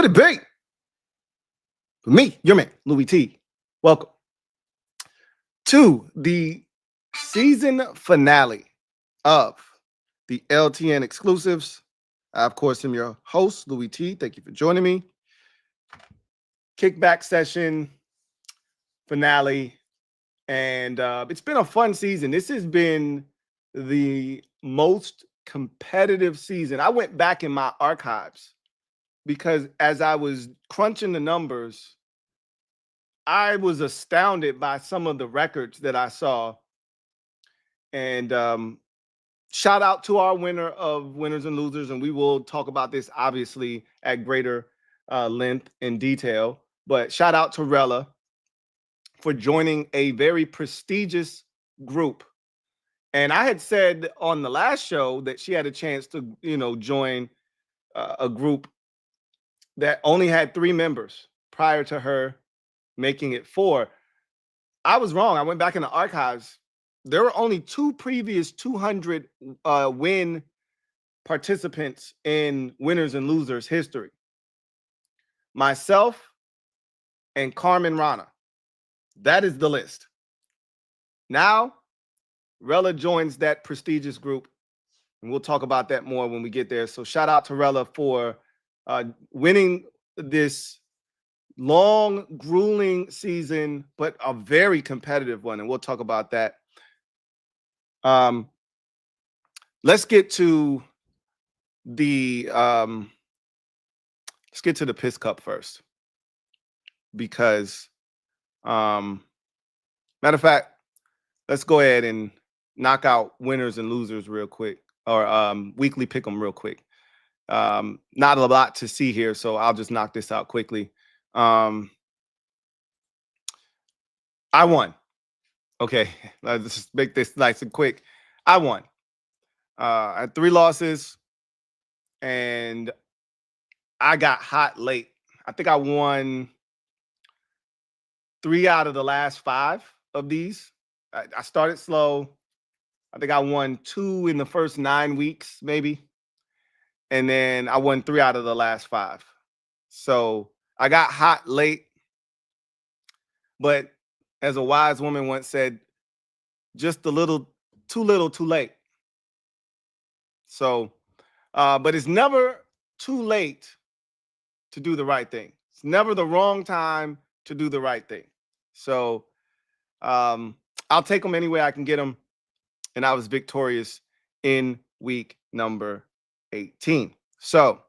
What a bait. For me, your man, Louie T. Welcome to the season finale of the LTN Exclusives. I, of course, am your host, Louie T. Thank you for joining me. Kickback session finale. And it's been a fun season. This has been the most competitive season. I went back in my archives because as I was crunching the numbers, I was astounded by some of the records that I saw. And shout out to our winner of Winners and Losers. And we will talk about this, obviously, at greater length and detail. But shout out to Rella for joining a very prestigious group. And I had said on the last show that she had a chance to, join a group that only had 3 members prior to her making it 4. I was wrong. I went back in the archives. There were only 2 previous 200 win participants in Winners and Losers history. Myself and Carmen Rana. That is the list. Now, Rella joins that prestigious group, and we'll talk about that more when we get there. So shout out to Rella for winning this long, grueling season, but a very competitive one, and we'll talk about that. Let's get to the Piss Cup first, because matter of fact, let's go ahead and knock out winners and losers real quick, or weekly pick them real quick. Not a lot to see here, so I'll just knock this out quickly. I won. Okay, let's just make this nice and quick. I won. I had 3 losses, and I got hot late. I think I won 3 out of the last 5 of these. I started slow. I think I won 2 in the first 9 weeks, maybe. And then I won 3 out of the last 5. So I got hot late. But as a wise woman once said, just a little, too late. So, but it's never too late to do the right thing. It's never the wrong time to do the right thing. So I'll take them any way I can get them. And I was victorious in week number 18. So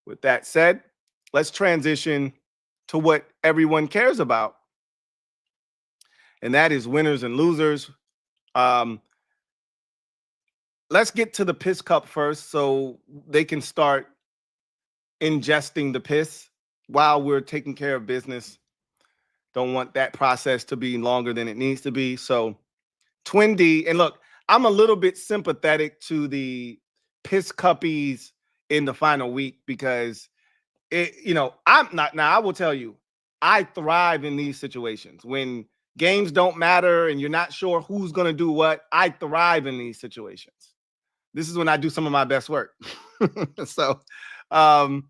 with that said, let's transition to what everyone cares about. And that is winners and losers. Let's get to the Piss Cup first so they can start ingesting the piss while we're taking care of business. Don't want that process to be longer than it needs to be. So Twin D, and look, I'm a little bit sympathetic to the Piss Cuppies in the final week because I'm not. Now I will tell you, I thrive in these situations when games don't matter and you're not sure who's going to do what. I thrive in these situations. This is when I do some of my best work. So, but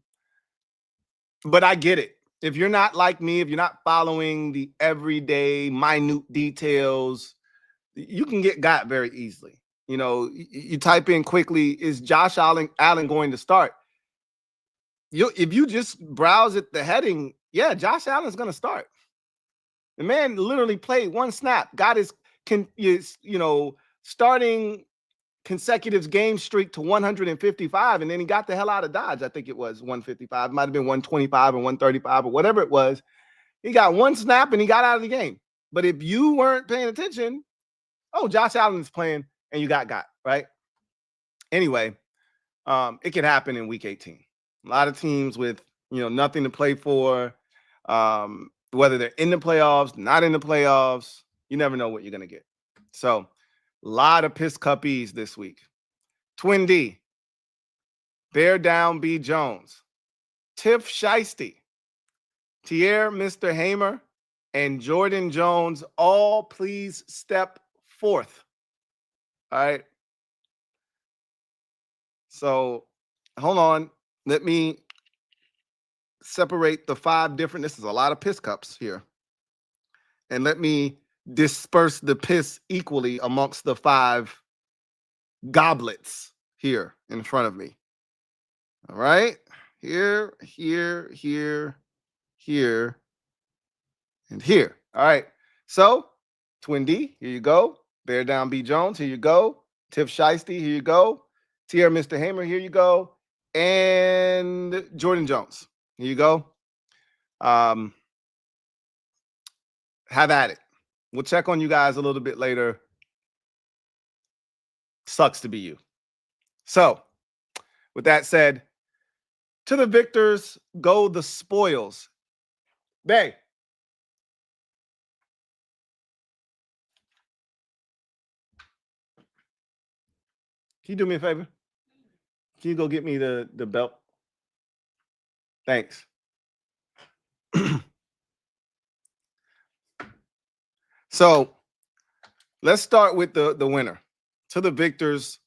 I get it. If you're not like me, if you're not following the everyday minute details, you can get got very easily. You type in quickly, is Josh Allen going to start? If you just browse at the heading, yeah, Josh Allen's going to start. The man literally played 1 snap, got his starting consecutive game streak to 155, and then he got the hell out of Dodge. I think it was 155. It might have been 125 or 135 or whatever it was. He got 1 snap and he got out of the game. But if you weren't paying attention, oh, Josh Allen's playing and you got, right? Anyway, it could happen in week 18. A lot of teams with, nothing to play for, whether they're in the playoffs, not in the playoffs, you never know what you're going to get. So a lot of Piss Cuppies this week. Twin D, Bear Down B. Jones, Tiff Shiesty, Tierre Mr. Hamer, and Jordan Jones, all please step forth. All right. So hold on. Let me separate the 5 different, this is a lot of piss cups here. And let me disperse the piss equally amongst the 5 goblets here in front of me. All right. Here, here, here, here, and here. All right. So, Twin D, here you go. Bear Down B Jones, here you go. Tiff Shiesty, here you go. Tierra Mr. Hamer, here you go. And Jordan Jones, here you go. Have at it. We'll check on you guys a little bit later. Sucks to be you. So, with that said, to the victors go the spoils. Bay. Can you do me a favor? Can you go get me the belt? Thanks. So let's start with the winner. To the victors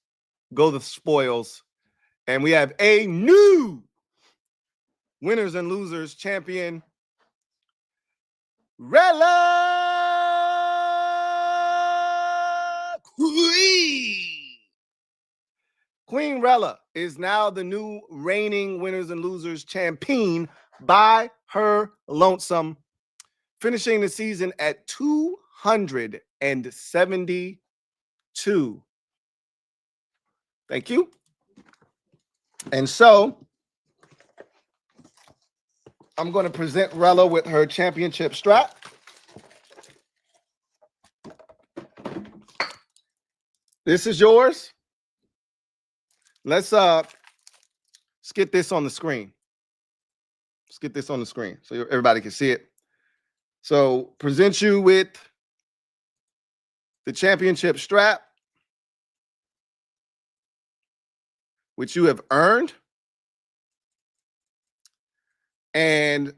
go the spoils. And we have a new winners and losers champion, Rella Queen. Queen Rella is now the new reigning winners and losers champion by her lonesome, finishing the season at 272. Thank you. And so I'm going to present Rella with her championship strap. This is yours. Let's get this on the screen. Let's get this on the screen so everybody can see it. So present you with the championship strap, which you have earned. And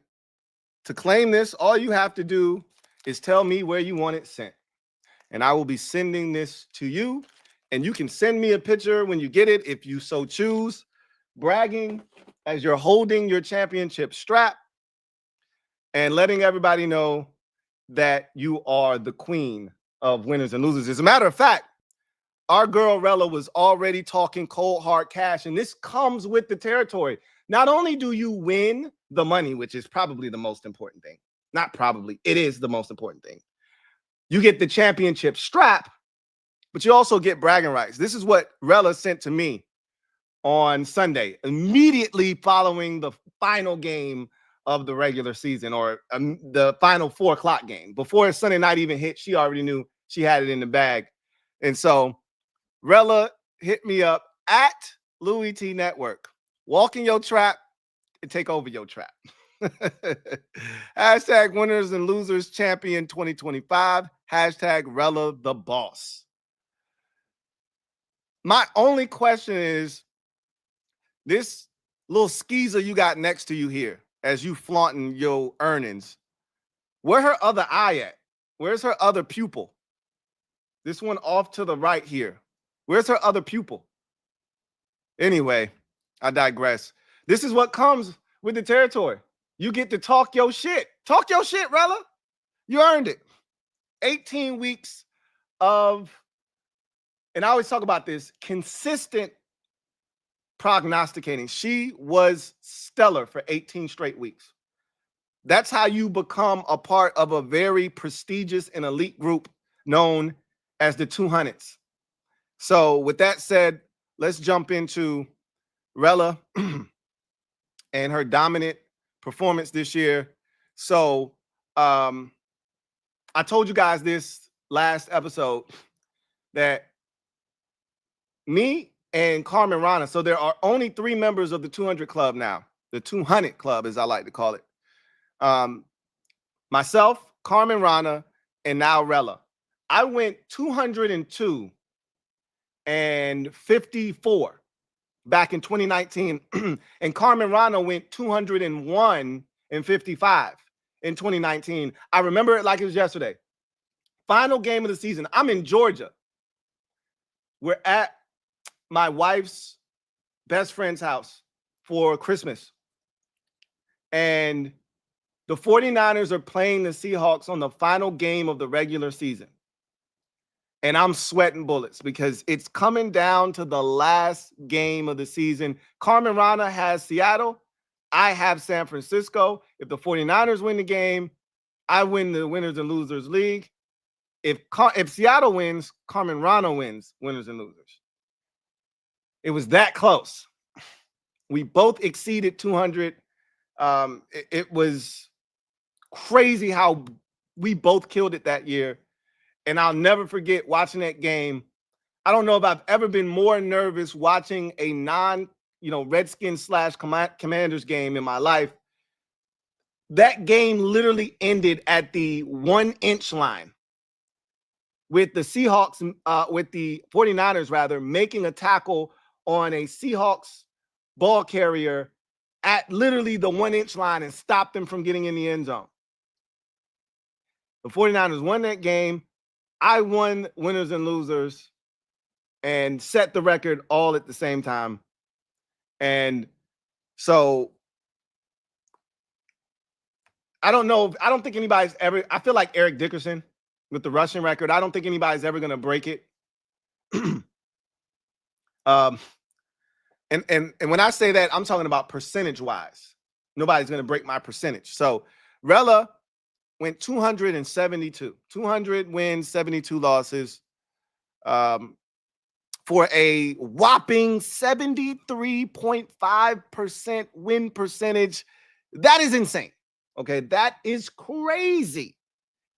to claim this, all you have to do is tell me where you want it sent. And I will be sending this to you. And you can send me a picture when you get it, if you so choose, bragging as you're holding your championship strap and letting everybody know that you are the queen of winners and losers. As a matter of fact, our girl Rella was already talking cold hard cash, and this comes with the territory. Not only do you win the money, which is probably the most important thing, not probably, it is the most important thing. You get the championship strap, but you also get bragging rights. This is what Rella sent to me on Sunday, immediately following the final game of the regular season, or the final 4 o'clock game. Before Sunday night even hit, she already knew she had it in the bag. And so Rella hit me up at LouieTeeNetwork. Walk in your trap and take over your trap. Hashtag winners and losers champion 2025. Hashtag Rella the boss. My only question is, this little skeezer you got next to you here, as you flaunting your earnings, where her other eye at? Where's her other pupil? This one off to the right here. Where's her other pupil? Anyway, I digress. This is what comes with the territory. You get to talk your shit. Talk your shit, Rella. You earned it. 18 weeks of, and I always talk about this, consistent prognosticating. She was stellar for 18 straight weeks. That's how you become a part of a very prestigious and elite group known as the 200s. So with that said, let's jump into Rella and her dominant performance this year. So I told you guys this last episode that me and Carmen Rana, so there are only 3 members of the 200 Club now, the 200 Club as I like to call it. Myself, Carmen Rana, and now Rella. I went 202 and 54 back in 2019, and Carmen Rana went 201 and 55 in 2019. I remember it like it was yesterday. Final game of the season. I'm in Georgia. We're at my wife's best friend's house for Christmas. and the 49ers are playing the Seahawks on the final game of the regular season. And I'm sweating bullets because it's coming down to the last game of the season. Carmen Rana has Seattle. I have San Francisco. If the 49ers win the game, I win the winners and losers league. If Seattle wins, Carmen Rana wins winners and losers. It was that close. We both exceeded 200. It was crazy how we both killed it that year. And I'll never forget watching that game. I don't know if I've ever been more nervous watching a Redskins / Commanders game in my life. That game literally ended at the 1-inch line with the Seahawks, with the 49ers rather, making a tackle on a Seahawks ball carrier at literally the 1-inch line and stopped them from getting in the end zone. The 49ers won that game. I won winners and losers and set the record all at the same time. And so I don't think anybody's ever, I feel like Eric Dickerson with the rushing record. I don't think anybody's ever going to break it. And when I say that, I'm talking about percentage wise. Nobody's going to break my percentage. So Rella went 272, 200 wins, 72 losses, for a whopping 73.5% win percentage. That is insane. Okay, that is crazy.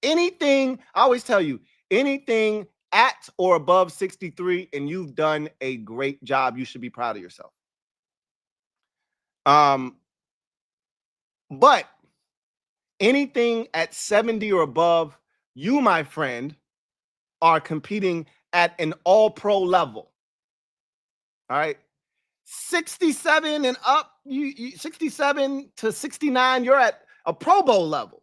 Anything, I always tell you, anything at or above 63, and you've done a great job. You should be proud of yourself. But anything at 70 or above, you, my friend, are competing at an all-pro level. All right. 67 and up, 67 to 69, you're at a Pro Bowl level.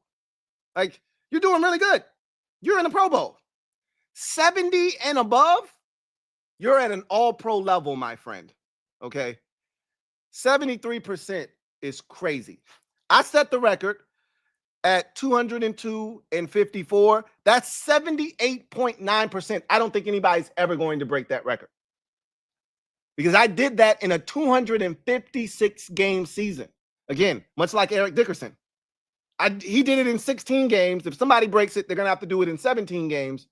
Like, you're doing really good. You're in a Pro Bowl. 70 and above, you're at an all-pro level, my friend. Okay. 73% is crazy. I set the record at 202 and 54. That's 78.9%. I don't think anybody's ever going to break that record, because I did that in a 256 game season. Again, much like Eric Dickerson. He did it in 16 games. If somebody breaks it, they're going to have to do it in 17 games.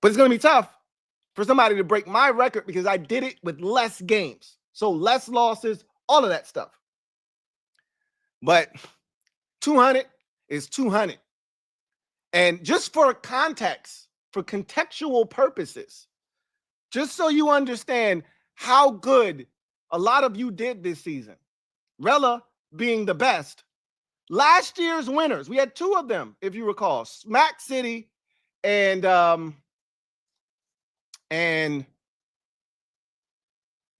But it's going to be tough for somebody to break my record because I did it with less games. So less losses, all of that stuff. But 200 is 200. And just for context, for contextual purposes, just so you understand how good a lot of you did this season, Rella being the best. Last year's winners, we had two of them, if you recall, Smack City and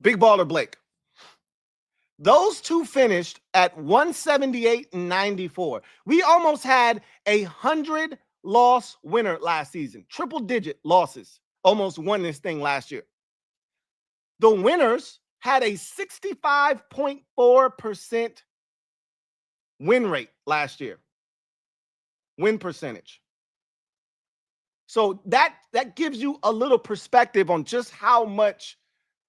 Big Baller Blake. Those two finished at 178 and 94. We almost had 100-loss winner last season. Triple-digit losses. Almost won this thing last year. The winners had a 65.4% win rate last year. Win percentage. So that gives you a little perspective on just how much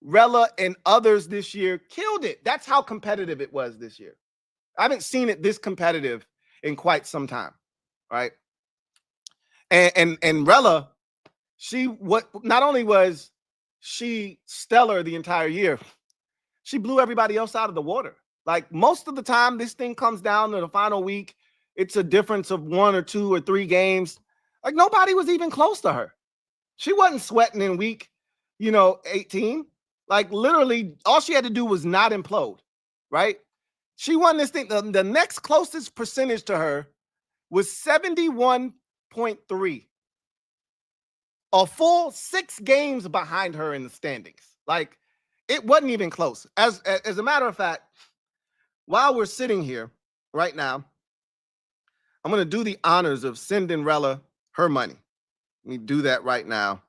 Rella and others this year killed it. That's how competitive it was this year. I haven't seen it this competitive in quite some time, right? And Rella, not only was she stellar the entire year, she blew everybody else out of the water. Like, most of the time, this thing comes down to the final week. It's a difference of 1 or 2 or 3 games. Like, nobody was even close to her. She wasn't sweating in week, 18. Like, literally, all she had to do was not implode, right? She won this thing. The next closest percentage to her was 71.3. A full 6 games behind her in the standings. Like, it wasn't even close. As a matter of fact, while we're sitting here right now, I'm going to do the honors of sending Rella her money. Let me do that right now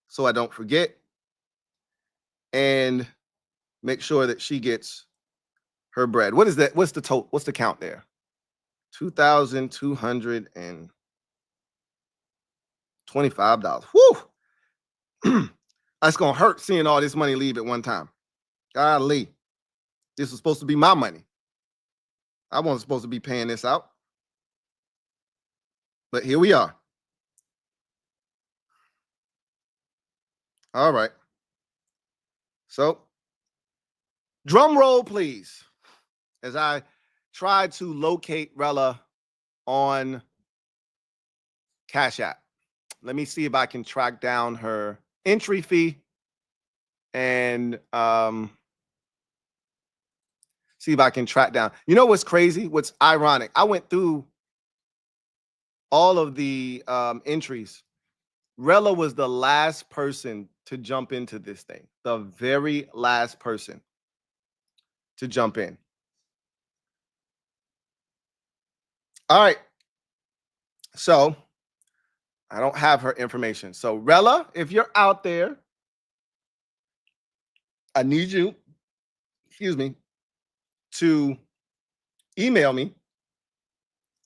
so I don't forget, and make sure that she gets her bread. What is that? What's the total? What's the count there? $2,225. Whew. That's gonna hurt seeing all this money leave at one time. Golly, this was supposed to be my money. I wasn't supposed to be paying this out, but here we are. All right. So, drum roll, please, as I try to locate Rella on CashApp. Let me see if I can track down her entry fee and see if I can track down. You know what's crazy? What's ironic? I went through all of the entries. Rella was the last person to jump into this thing. The very last person to jump in. All right. So I don't have her information. So Rella, if you're out there, I need you, excuse me, to email me,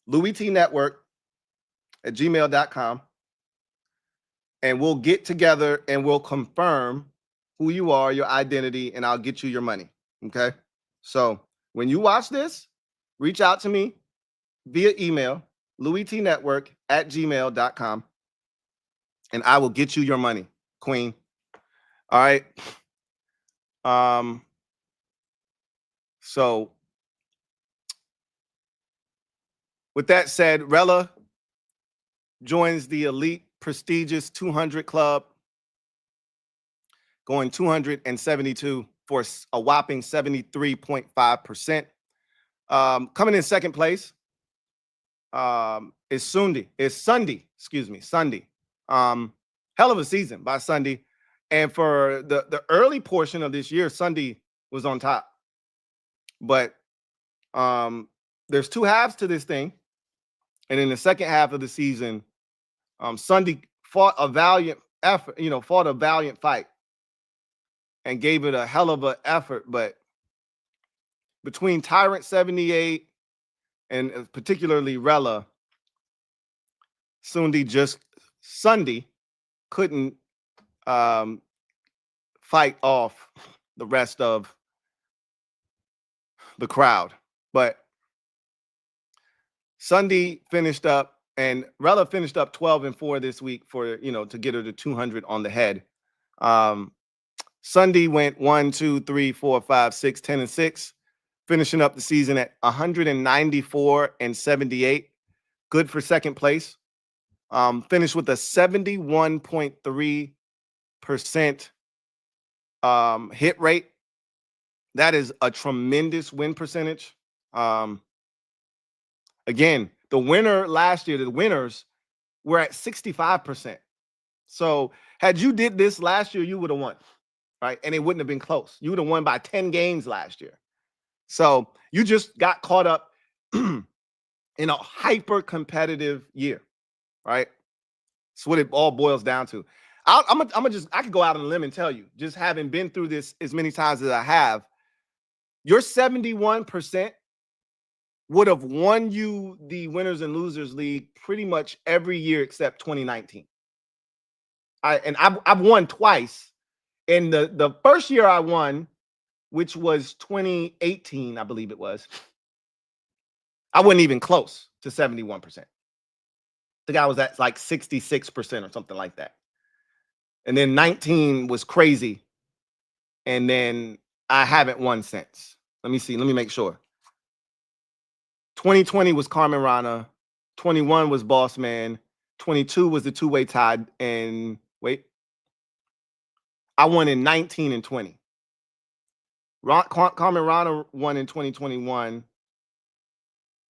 LouieTeeNetwork@gmail.com, and we'll get together and we'll confirm who you are, your identity, and I'll get you your money. Okay. So when you watch this, reach out to me via email, LouieTeeNetwork@gmail.com, and I will get you your money, Queen. All right. So with that said, Rella joins the elite prestigious 200 club, going 272 for a whopping 73.5%. Coming in second place is Sunday. Sunday. Hell of a season by Sunday. And for the early portion of this year, Sunday was on top. But there's two halves to this thing. And in the second half of the season, Sunday fought a valiant effort, fought a valiant fight and gave it a hell of an effort. But between Tyrant 78 and particularly Rella, Sunday couldn't fight off the rest of the crowd. But Sunday finished up, and Rella finished up 12-4 this week for, to get her to 200 on the head. Sunday went 1, 2, 3, 4, 5, 6, 10-6, finishing up the season at 194-78. Good for second place. Finished with a 71.3% hit rate. That is a tremendous win percentage. Again, the winner last year, the winners were at 65%. So had you did this last year, you would have won, right? And it wouldn't have been close. You would have won by 10 games last year. So you just got caught up in a hyper competitive year, right? That's what it all boils down to. I could go out on a limb and tell you, just having been through this as many times as I have, your 71% would have won you the Winners and Losers League pretty much every year except 2019. I've won twice. And the first year I won, which was 2018, I believe it was, I wasn't even close to 71%. The guy was at like 66% or something like that. And then 19 was crazy. And then I haven't won since. Let me see. Let me make sure. 2020 was Carmen Rana. 21 was Boss Man. 22 was the two-way tie. And wait, I won in 19 and 20. Carmen Rana won in 2021.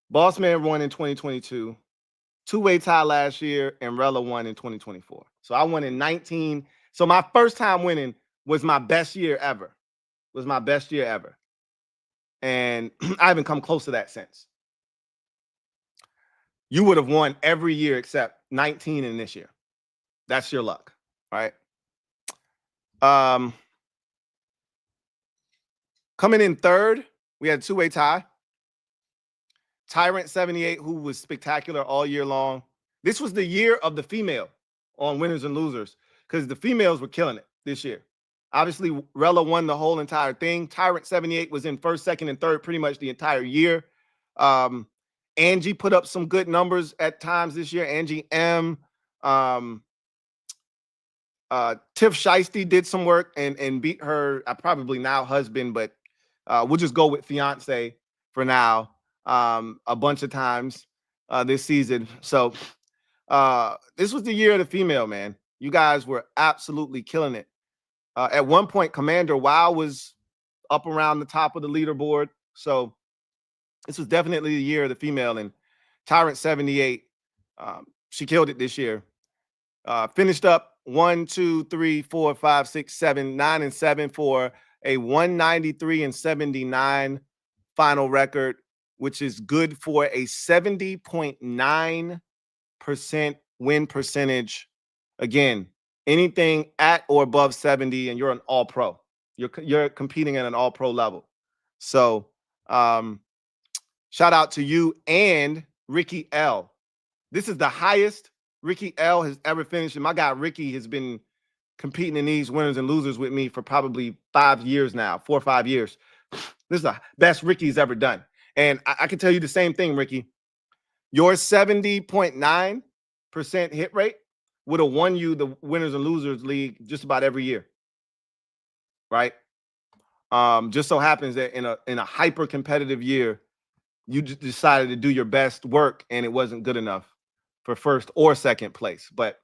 Boss Man won in 2022. Two-way tie last year, and Rella won in 2024. So I won in 19. So my first time winning was my best year ever. And I haven't come close to that since. You would have won every year except 19 in this year. That's your luck, right? Coming in third We had a two-way tie. Tyrant 78, who was spectacular all year long. This was the year of the female on winners and losers because the females were killing it this year. Obviously, Rella won the whole entire thing. Tyrant 78 was in first, second, and third pretty much the entire year. Angie put up some good numbers at times this year. Angie M. Tiff Shiesty did some work and beat her probably now husband, but we'll just go with fiance for now a bunch of times this season. So this was the year of the female, man. You guys were absolutely killing it. At one point, Commander Wow was up around the top of the leaderboard. So this was definitely the year of the female. And Tyrant 78, she killed it this year. Finished up 1, 2, 3, 4, 5, 6, 7, 9, and 7 for a 193 and 79 final record, which is good for a 70.9% win percentage. Again, anything at or above 70, and you're an all-pro. You're competing at an all-pro level. So shout out to you and Ricky L. This is the highest Ricky L has ever finished. And my guy Ricky has been competing in these winners and losers with me for probably 5 years now, 4 or 5 years. This is the best Ricky's ever done. And I can tell you the same thing, Ricky. Your 70.9% hit rate would have won you the winners and losers league just about every year. Right? Just so happens that in a hyper competitive year, you just decided to do your best work and it wasn't good enough for first or second place. But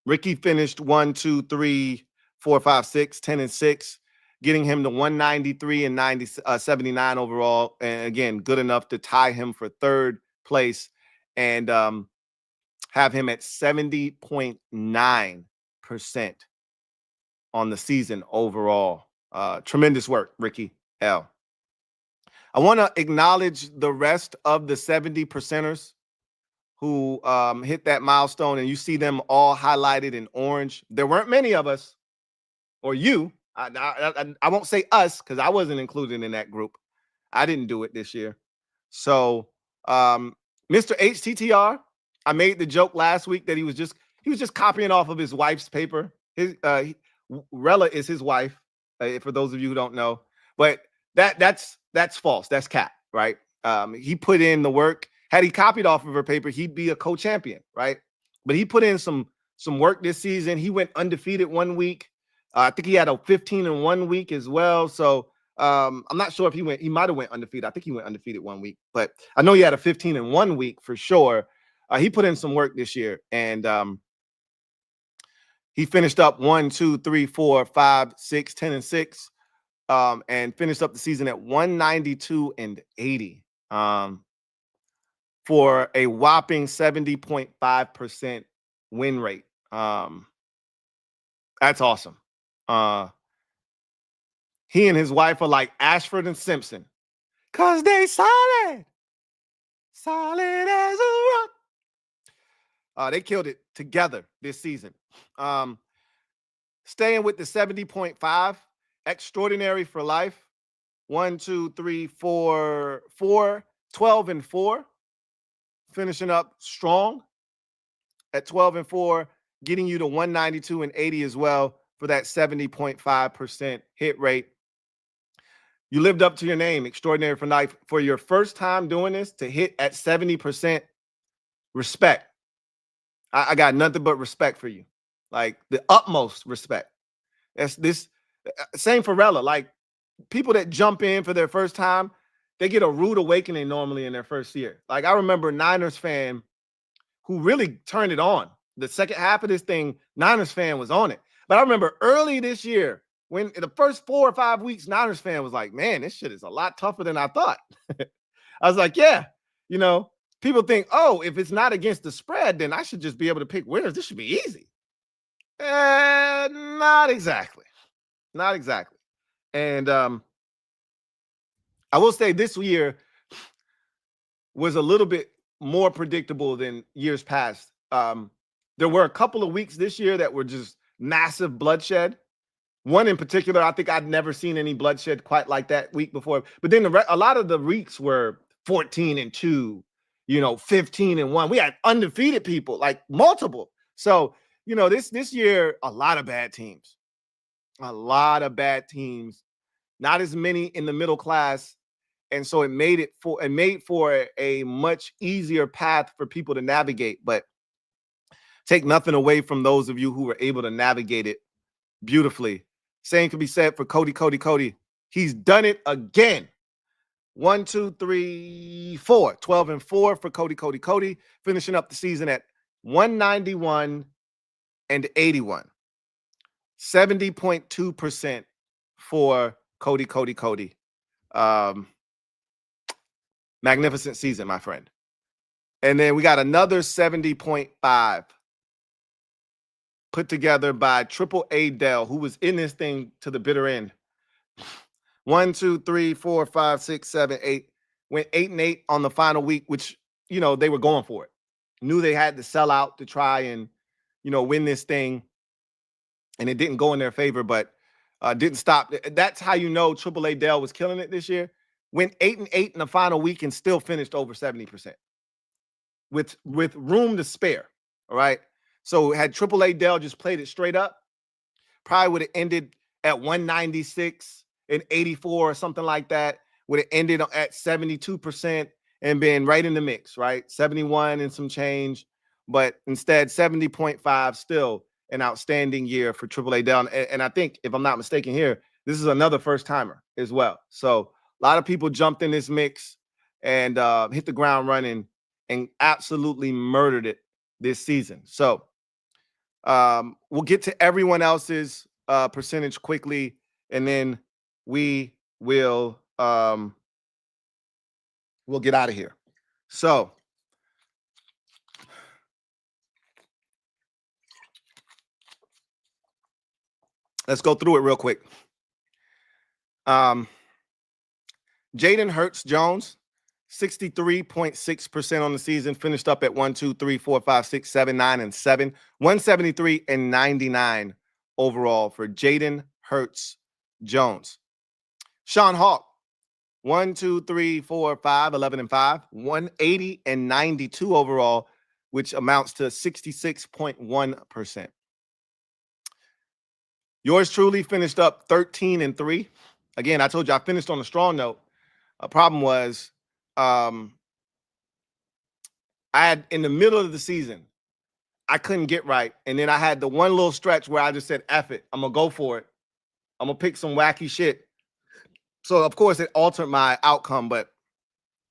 Ricky finished 1, 2, 3, 4, 5, 6, 10, and 6, getting him to 193 and 79 overall. And again, good enough to tie him for third place and have him at 70.9% on the season overall. Tremendous work, Ricky L. I want to acknowledge the rest of the 70 percenters who hit that milestone, and you see them all highlighted in orange. There weren't many of us, or you. I won't say us because I wasn't included in that group. I didn't do it this year. So, Mr. HTTR, I made the joke last week that he was just copying off of his wife's paper. His Rella is his wife, for those of you who don't know. But that's false. That's cap, right? He put in the work. Had he copied off of her paper, he'd be a co-champion, right? But he put in some work this season. He went undefeated 1 week. I think he had a 15-1 week as well. So I'm not sure if he might have went undefeated. I think he went undefeated 1 week, but I know he had a 15-1 week for sure. He put in some work this year, and he finished up 1, 2, 3, 4, 5, 6, 10, and 6, and finished up the season at 192 and 80. For a whopping 70.5% win rate. That's awesome. He and his wife are like Ashford and Simpson, cause they solid as a rock. They killed it together this season. Staying with the 70.5, extraordinary for life. 1, 2, 3, 4, 12-4. Finishing up strong at 12-4, getting you to 192 and 80 as well for that 70.5% hit rate. You lived up to your name, extraordinary for life. For your first time doing this, to hit at 70%, respect. I got nothing but respect for you, like the utmost respect. That's this same for Rella. Like people that jump in for their first time, they get a rude awakening normally in their first year. Like I remember Niners fan who really turned it on. The second half of this thing, Niners fan was on it. But I remember early this year, when in the first 4 or 5 weeks, Niners fan was like, man, this shit is a lot tougher than I thought. I was like, yeah, people think, oh, if it's not against the spread, then I should just be able to pick winners. This should be easy. Not exactly. Not exactly. And I will say this year was a little bit more predictable than years past. There were a couple of weeks this year that were just massive bloodshed. One in particular, I think I'd never seen any bloodshed quite like that week before. But then a lot of the weeks were 14-2, 15-1. We had undefeated people, like multiple. So, this year, a lot of bad teams. A lot of bad teams. Not as many in the middle class. And so it made for a much easier path for people to navigate. But take nothing away from those of you who were able to navigate it beautifully. Same can be said for Cody. He's done it again. 1, 2, 3, 4. 12-4 for Cody. Finishing up the season at 191 and 81. 70.2% for Cody. Magnificent season, my friend. And then we got another 70.5 put together by Triple A Dell, who was in this thing to the bitter end. 1, 2, 3, 4, 5, 6, 7, 8. Went 8-8 on the final week, which, they were going for it. Knew they had to sell out to try and, win this thing. And it didn't go in their favor, but didn't stop. That's how Triple A Dell was killing it this year. Went 8-8 in the final week and still finished over 70% with room to spare. All right. So had Triple A Dell just played it straight up, probably would have ended at 196 and 84 or something like that. Would have ended at 72% and been right in the mix, right? 71 and some change, but instead 70.5, still an outstanding year for Triple A Dell. And I think, if I'm not mistaken here, this is another first timer as well. So a lot of people jumped in this mix and hit the ground running and absolutely murdered it this season. So we'll get to everyone else's percentage quickly, and then we'll get out of here. So let's go through it real quick. Jaden Hurts-Jones, 63.6% on the season, finished up at 1, 2, 3, 4, 5, 6, 7, 9, and 7. 173 and 99 overall for Jaden Hurts-Jones. Sean Hawk, 1, 2, 3, 4, 5, 11, and 5. 180 and 92 overall, which amounts to 66.1%. Yours truly finished up 13-3. Again, I told you I finished on a strong note. A problem was I had, in the middle of the season, I couldn't get right. And then I had the one little stretch where I just said, F it. I'm going to go for it. I'm going to pick some wacky shit. So, of course, it altered my outcome, but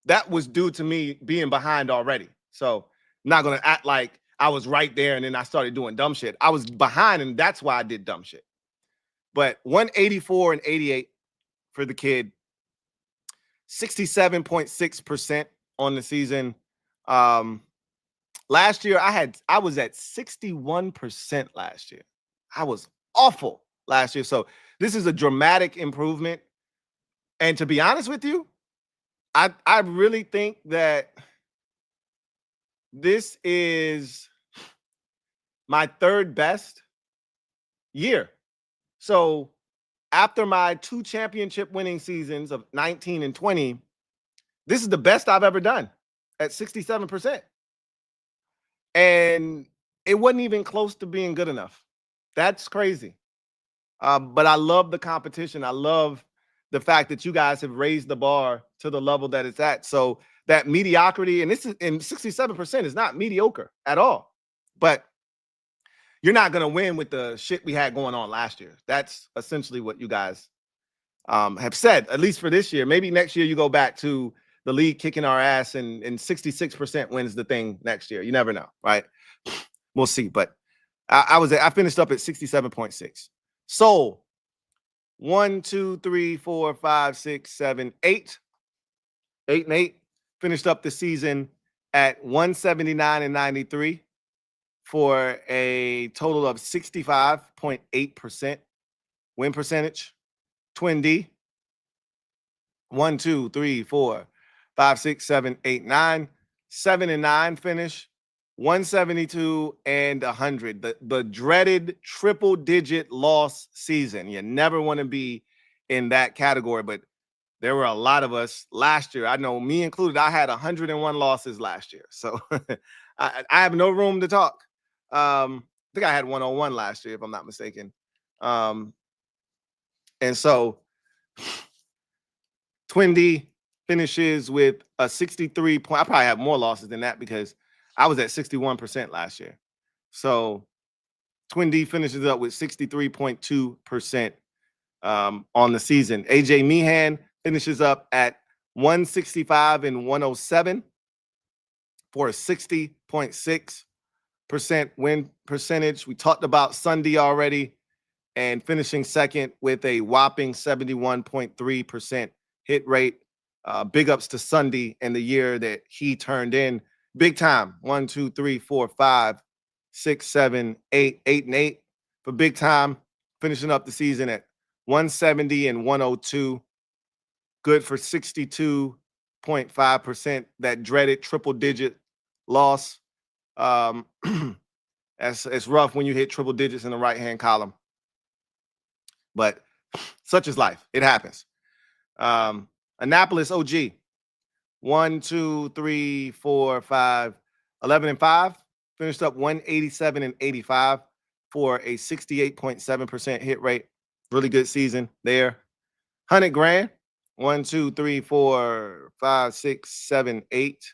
that was due to me being behind already. So I'm not going to act like I was right there and then I started doing dumb shit. I was behind, and that's why I did dumb shit. But 184 and 88 for the kid. 67.6% on the season. Last year, I was at 61% last year. I was awful last year. So this is a dramatic improvement. And to be honest with you, I really think that this is my third best year. So after my 2 championship winning seasons of 19 and 20, this is the best I've ever done at 67%. And it wasn't even close to being good enough. That's crazy. But I love the competition. I love the fact that you guys have raised the bar to the level that it's at. So that mediocrity, and 67% is not mediocre at all. But you're not going to win with the shit we had going on last year. That's essentially what you guys have said, at least for this year. Maybe next year you go back to the league kicking our ass and 66% wins the thing next year. You never know, right? We'll see. But I finished up at 67.6. So 1, 2, 3, 4, 5, 6, 7, 8. 8-8. Finished up the season at 179 and 93 for a total of 65.8% win percentage. Twin D. 1, 2, 3, 4, 5, 6, 7, 8, 9. 7 and 9 finish 172 and 100. The dreaded triple-digit loss season. You never want to be in that category, but there were a lot of us last year. I know, me included, I had 101 losses last year. So I have no room to talk. I think I had 101 last year, if I'm not mistaken. And so Twin D finishes with a 63 point. I probably have more losses than that because I was at 61% last year. So Twin D finishes up with 63.2% on the season. AJ Meehan finishes up at 165 and 107 for a 60.6% win percentage. We talked about Sunday already, and finishing second with a whopping 71.3% hit rate. Big ups to Sunday and the year that he turned in big time. 1, 2, 3, 4, 5, 6, 7, 8, 8 and 8 for big time. Finishing up the season at 170 and 102. Good for 62.5%. That dreaded triple digit loss. It's rough when you hit triple digits in the right hand column. But such is life. It happens. Annapolis OG. 1, 2, 3, 4, 5, 11 and 5. Finished up 187 and 85 for a 68.7% hit rate. Really good season there. 100 grand. 1, 2, 3, 4, 5, 6, 7, 8.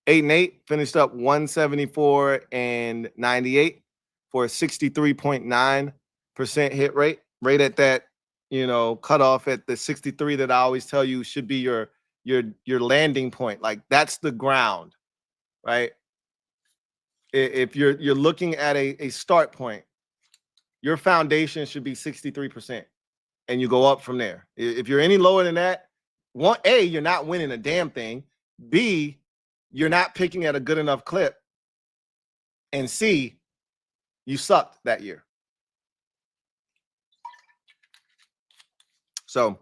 8 and 8. Finished up 174 and 98 for a 63.9% hit rate. Right at that, cutoff at the 63 that I always tell you should be your landing point. Like, that's the ground, right? If you're looking at a start point, your foundation should be 63%, and you go up from there. If you're any lower than that, A, you're not winning a damn thing. B, you're not picking at a good enough clip. And C, you sucked that year. So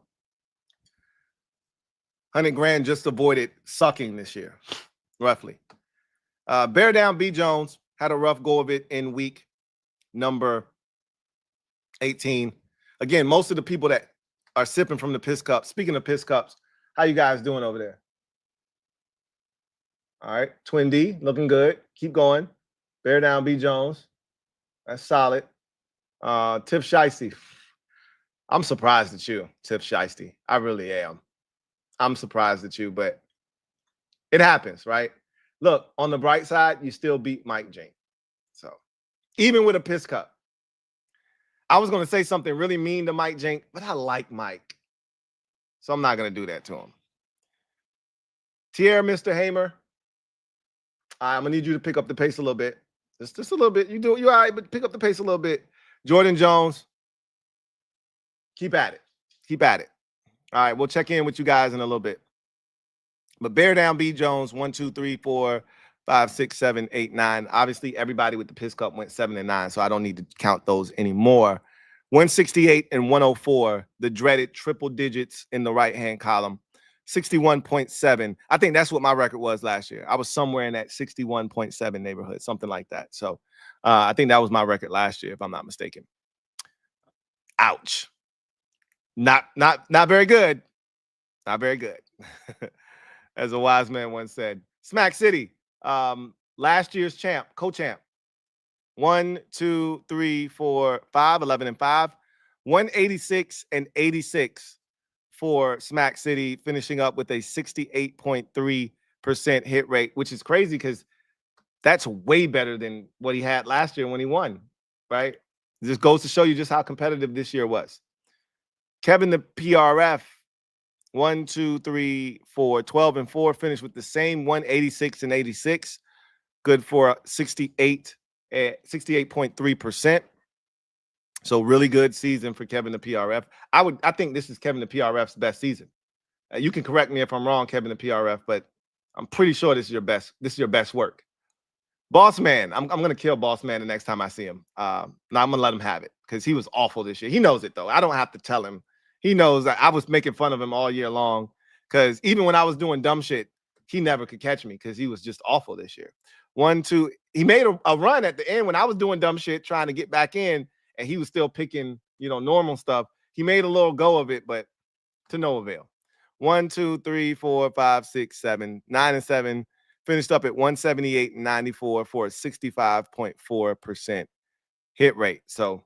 100 grand just avoided sucking this year, roughly. Bear Down B. Jones had a rough go of it in week number 18. Again, most of the people that are sipping from the piss cup. Speaking of piss cups, how you guys doing over there? All right. Twin D, looking good. Keep going. Bear Down B. Jones. That's solid. Tiff Shiesty. I'm surprised at you, Tiff Shiesty. I really am. I'm surprised at you, but it happens, right? Look, on the bright side, you still beat Mike Jink. So even with a piss cup. I was going to say something really mean to Mike Jink, but I like Mike. So I'm not going to do that to him. Tierra, Mr. Hamer. I'm going to need you to pick up the pace a little bit. Just a little bit. You all right, but pick up the pace a little bit. Jordan Jones. Keep at it. Keep at it. All right, we'll check in with you guys in a little bit. But Bear Down B. Jones, 1, 2, 3, 4, 5, 6, 7, 8, 9. Obviously, everybody with the piss cup went 7 and 9, so I don't need to count those anymore. 168 and 104, the dreaded triple digits in the right-hand column. 61.7. I think that's what my record was last year. I was somewhere in that 61.7 neighborhood, something like that. So I think that was my record last year, if I'm not mistaken. Ouch. Not very good. Not very good. As a wise man once said. Smack City, last year's champ, co-champ. 1, 2, 3, 4, 5, 11 and 5. 186 and 86 for Smack City, finishing up with a 68.3% hit rate, which is crazy because that's way better than what he had last year when he won, right? It just goes to show you just how competitive this year was. Kevin the PRF, 1, 2, 3, 4, 12 and 4, finished with the same 186 and 86. Good for 68.3%. So really good season for Kevin the PRF. I think this is Kevin the PRF's best season. You can correct me if I'm wrong, Kevin the PRF, but I'm pretty sure this is your best. This is your best work. Boss Man, I'm gonna kill Boss Man the next time I see him. Now I'm gonna let him have it because he was awful this year. He knows it though. I don't have to tell him. He knows that I was making fun of him all year long because even when I was doing dumb shit, he never could catch me because he was just awful this year. 1, 2. He made a run at the end when I was doing dumb shit trying to get back in, and he was still picking, normal stuff. He made a little go of it, but to no avail. 1, 2, 3, 4, 5, 6, 7, 9, and 7. Finished up at 178 and 94 for a 65.4% hit rate. So,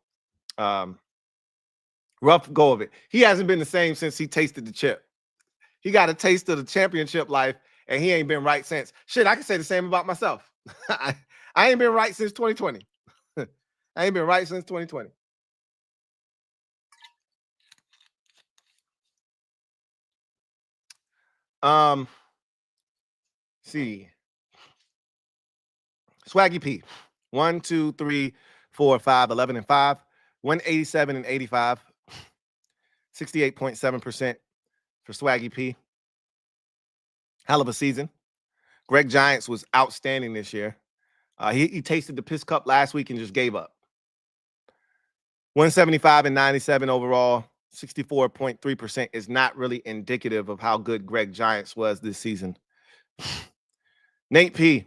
rough go of it. He hasn't been the same since he tasted the chip. He got a taste of the championship life, and he ain't been right since. Shit, I can say the same about myself. I ain't been right since 2020. I ain't been right since 2020. See. Swaggy P. 1, 2, 3, 4, 5, 11, and 5. 187 and 85. 68.7% for Swaggy P. Hell of a season. Greg Giants was outstanding this year. He tasted the piss cup last week and just gave up. 175 and 97 overall. 64.3% is not really indicative of how good Greg Giants was this season. Nate P.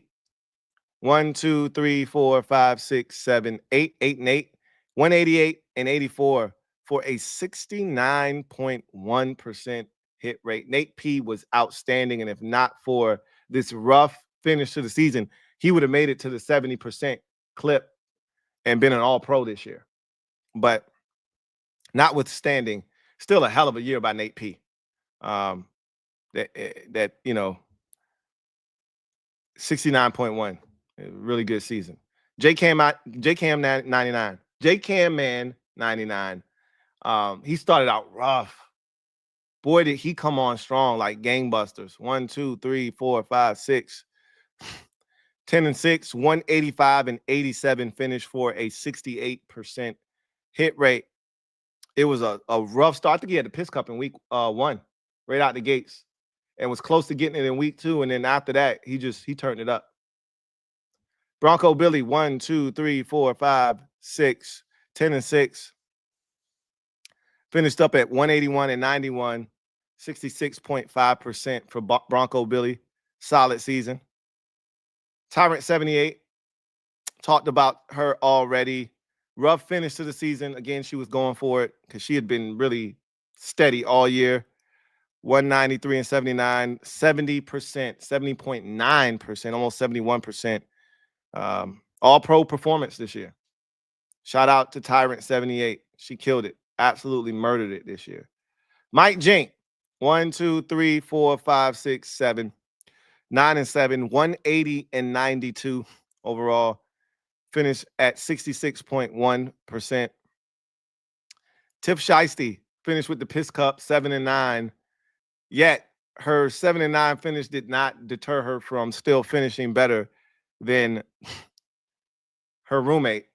1, 2, 3, 4, 5, 6, 7, 8, 8, and 8. 188 and 84 for a 69.1% hit rate. Nate P was outstanding, and if not for this rough finish to the season, he would have made it to the 70% clip and been an all-pro this year. But notwithstanding, still a hell of a year by Nate P. That 69.1, really good season. JCam 99. JCam Man 99. He started out rough. Boy, did he come on strong like gangbusters. 1, 2, 3, 4, 5, 6. 10 and 6, 185 and 87 finish for a 68% hit rate. It was a rough start. I think he had the piss cup in week 1, right out the gates, and was close to getting it in week 2. And then after that, he turned it up. Bronco Billy, 1, 2, 3, 4, 5, 6, 10 and 6. Finished up at 181 and 91, 66.5% for Bronco Billy. Solid season. Tyrant 78, talked about her already. Rough finish to the season. Again, she was going for it because she had been really steady all year. 193 and 79, 70%, 70.9%, almost 71%. All-pro performance this year. Shout out to Tyrant 78. She killed it. Absolutely murdered it this year. Mike Jink, 1, 2, 3, 4, 5, 6, 7, 9 and 7, 180 and 92 overall. Finished at 66.1%. Tiff Shiesty finished with the piss cup, 7 and 9. Yet her 7 and 9 finish did not deter her from still finishing better than her roommate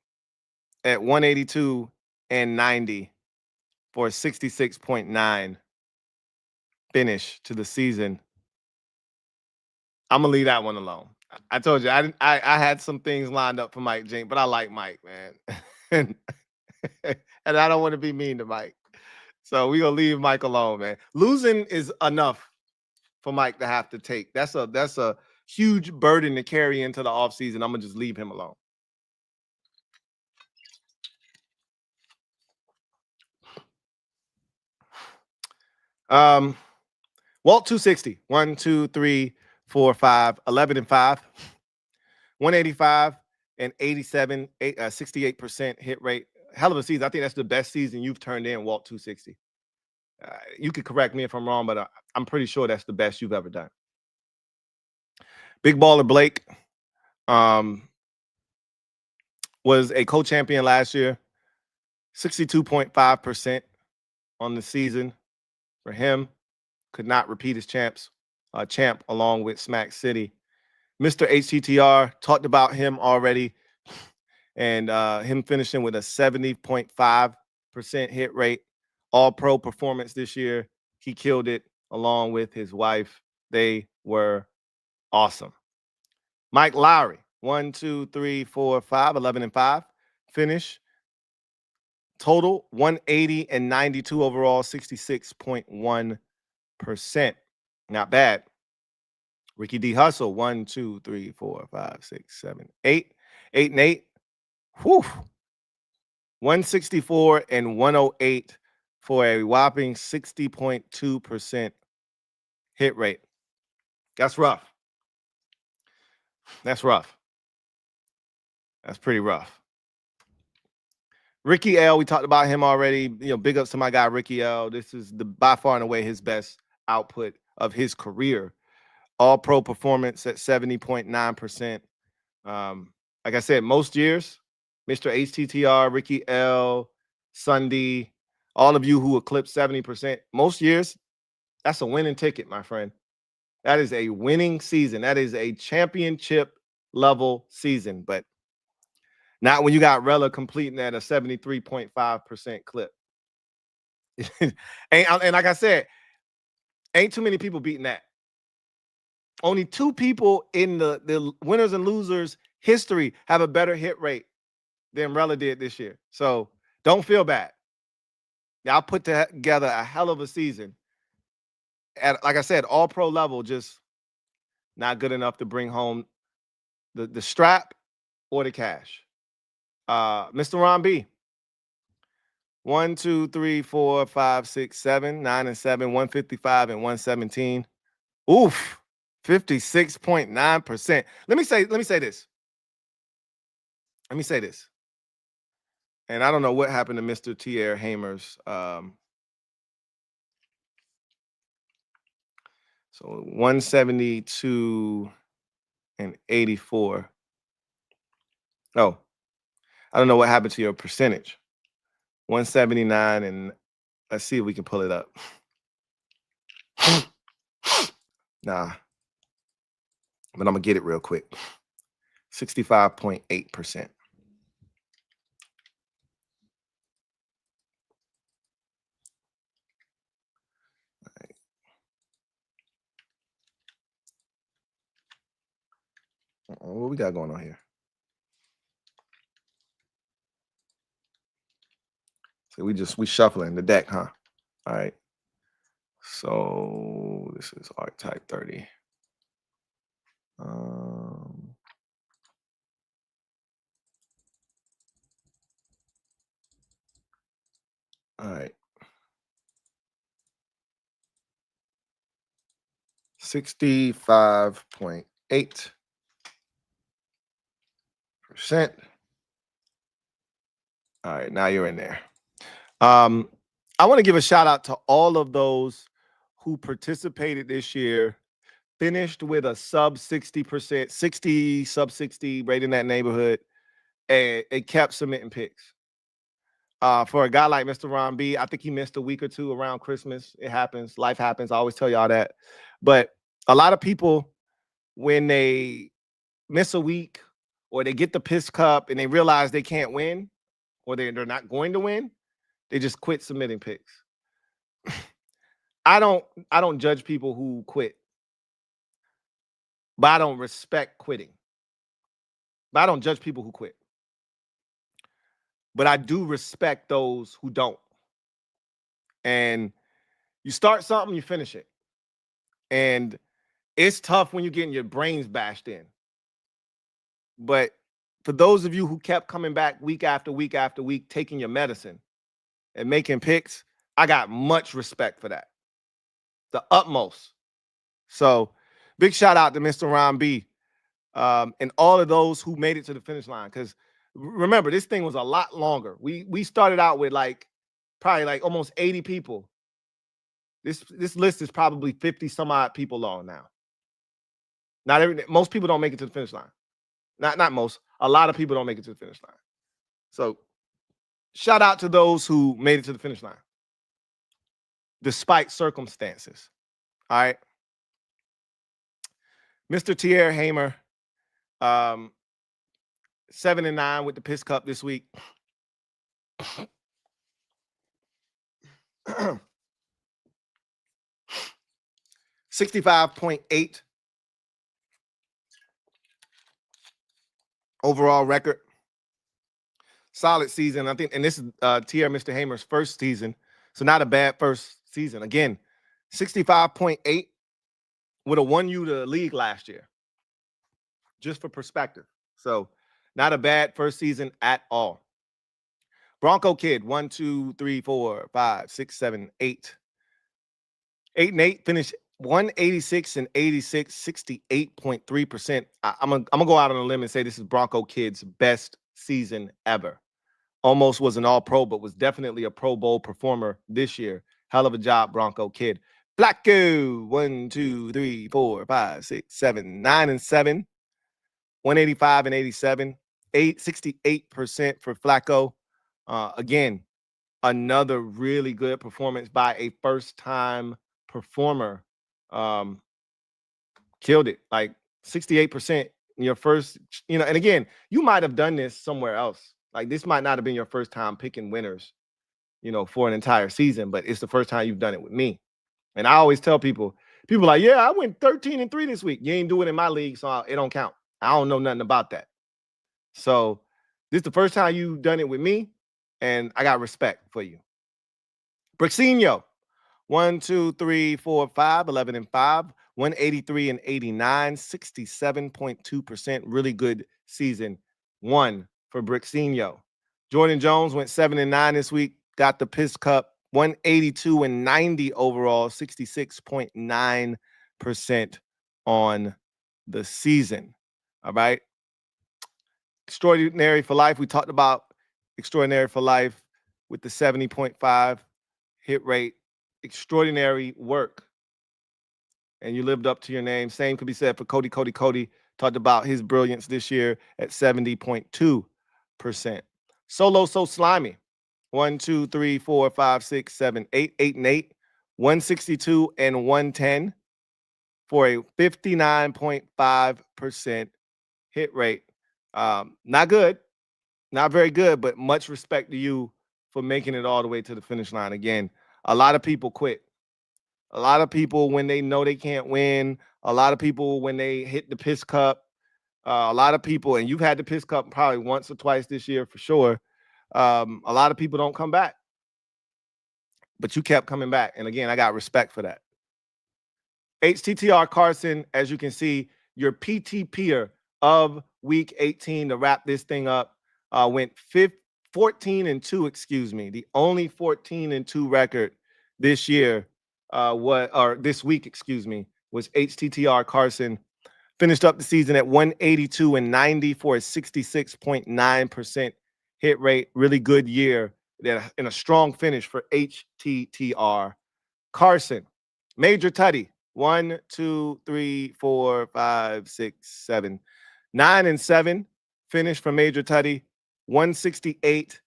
at 182 and 90 for a 66.9 finish to the season. I'm gonna leave that one alone. I told you I had some things lined up for Mike Jink, but I like Mike, man. and I don't want to be mean to Mike. So we're gonna leave Mike alone, man. Losing is enough for Mike to have to take. That's a huge burden to carry into the offseason. I'm gonna just leave him alone. Walt 260. 1, 2, 3, 4, 5, 11 and 5. 185 and 87, 68% hit rate. Hell of a season. I think that's the best season you've turned in, Walt 260. You could correct me if I'm wrong, but I'm pretty sure that's the best you've ever done. Big Baller Blake was a co-champion last year. 62.5% on the season for him. Could not repeat his champ along with Smack City. Mr. HTTR, talked about him already, and him finishing with a 70.5% hit rate. All-pro performance this year. He killed it along with his wife. They were awesome. Mike Lowry, 1, 2, 3, 4, 5, 11 and 5. Finish. Total 180 and 92 overall, 66.1%. Not bad. Ricky D. Hustle, 1, 2, 3, 4, 5, 6, 7, 8. 8 and 8. Whew. 164 and 108 for a whopping 60.2% hit rate. That's rough. That's rough. That's pretty rough. Ricky L, we talked about him already. Big ups to my guy Ricky L. This is by far and away his best output of his career. All pro performance at 70.9%. Like I said, most years, Mr. HTTR, Ricky L, Sunday, all of you who eclipse 70%, most years, that's a winning ticket, my friend. That is a winning season. That is a championship level season, but not when you got Rella completing at a 73.5% clip. and like I said, ain't too many people beating that. Only 2 people in the winners and losers history have a better hit rate than Rella did this year. So don't feel bad. Y'all put together a hell of a season. At, like I said, all pro level, just not good enough to bring home the strap or the cash. Mr. Ron B. 1, 2, 3, 4, 5, 6, 7, 9 and 7, 155 and 117. Oof, 56.9%. Let me say this. Let me say this. And I don't know what happened to Mr. T.R. Hamer's. So 172 and 84. Oh, I don't know what happened to your percentage. 179 and let's see if we can pull it up. Nah, but I'm gonna get it real quick. 65.8%. What we got going on here? So we shuffling the deck, huh? All right. So this is archetype 30. All right. 65.8%. All right, now you're in there. I want to give a shout out to all of those who participated this year, finished with a sub 60%, 60, sub 60, right in that neighborhood, and it kept submitting picks. For a guy like Mr. Ron B, I think he missed a week or 2 around Christmas. It happens. Life happens. I always tell y'all that. But a lot of people, when they miss a week or they get the piss cup and they realize they can't win or they're not going to win, they just quit submitting picks. I don't judge people who quit, but I don't respect quitting. But I don't judge people who quit. But I do respect those who don't. And you start something, you finish it. And it's tough when you're getting your brains bashed in. But for those of you who kept coming back week after week after week, taking your medicine and making picks, I got much respect for that. The utmost. So big shout out to Mr. Ron B. And all of those who made it to the finish line. Because remember, this thing was a lot longer. We started out with probably almost 80 people. This list is probably 50 some odd people long now. Most people don't make it to the finish line. Not most. A lot of people don't make it to the finish line. So shout out to those who made it to the finish line, despite circumstances. All right. Mr. T.R. Hamer, 7 and 9 with the piss cup this week. 65.8 overall record. Solid season, I think, and this is T.R. Mr. Hamer's first season, so not a bad first season. Again, 65.8 would have won you the league last year, just for perspective. So not a bad first season at all. Bronco Kid, 1, 2, 3, 4, 5, 6, 7, 8. 8 and 8, finished 186 and 86, 68.3%. I'm gonna go out on a limb and say this is Bronco Kid's best season ever. Almost was an all-pro, but was definitely a Pro Bowl performer this year. Hell of a job, Bronco Kid. Flacco, 1, 2, 3, 4, 5, 6, 7, 9 and 7. 185 and 87, 68% for Flacco. Again, another really good performance by a first-time performer. Killed it, like 68% in your first, and again, you might have done this somewhere else. Like this might not have been your first time picking winners, for an entire season, but it's the first time you've done it with me. And I always tell people like, yeah, I went 13-3 this week. You ain't doing it in my league, so it don't count. I don't know nothing about that. So this is the first time you've done it with me, and I got respect for you. Brixinho, 1, 2, 3, 4, 5, 11 and 5, 183 and 89, 67.2%. Really good season one for Brixinho. Jordan Jones went 7 and 9 this week, got the Piss Cup, 182 and 90 overall, 66.9% on the season. All right. Extraordinary for Life. We talked about Extraordinary for Life with the 70.5 hit rate. Extraordinary work. And you lived up to your name. Same could be said for Cody. Cody talked about his brilliance this year at 70.2%. Solo So Slimy. 1, 2, 3, 4, 5, 6, 7, 8, 8 and 8, 162 and 110 for a 59.5% hit rate. Not good, not very good, but much respect to you for making it all the way to the finish line. Again, a lot of people quit. A lot of people, when they know they can't win, a lot of people when they hit the Piss Cup, a lot of people, and you've had the Piss Cup probably once or twice this year for sure. A lot of people don't come back, but you kept coming back. And again, I got respect for that. HTTR Carson, as you can see, your PTPer of week 18 to wrap this thing up, went 14 and 2, excuse me. The only 14 and 2 record this year, this week, excuse me, was HTTR Carson. Finished up the season at 182 and 90 for a 66.9% hit rate. Really good year and a strong finish for HTTR Carson. Major Tutty, 1, 2, 3, 4, 5, 6, 7, 9 and 7. Finish for Major Tutty, 168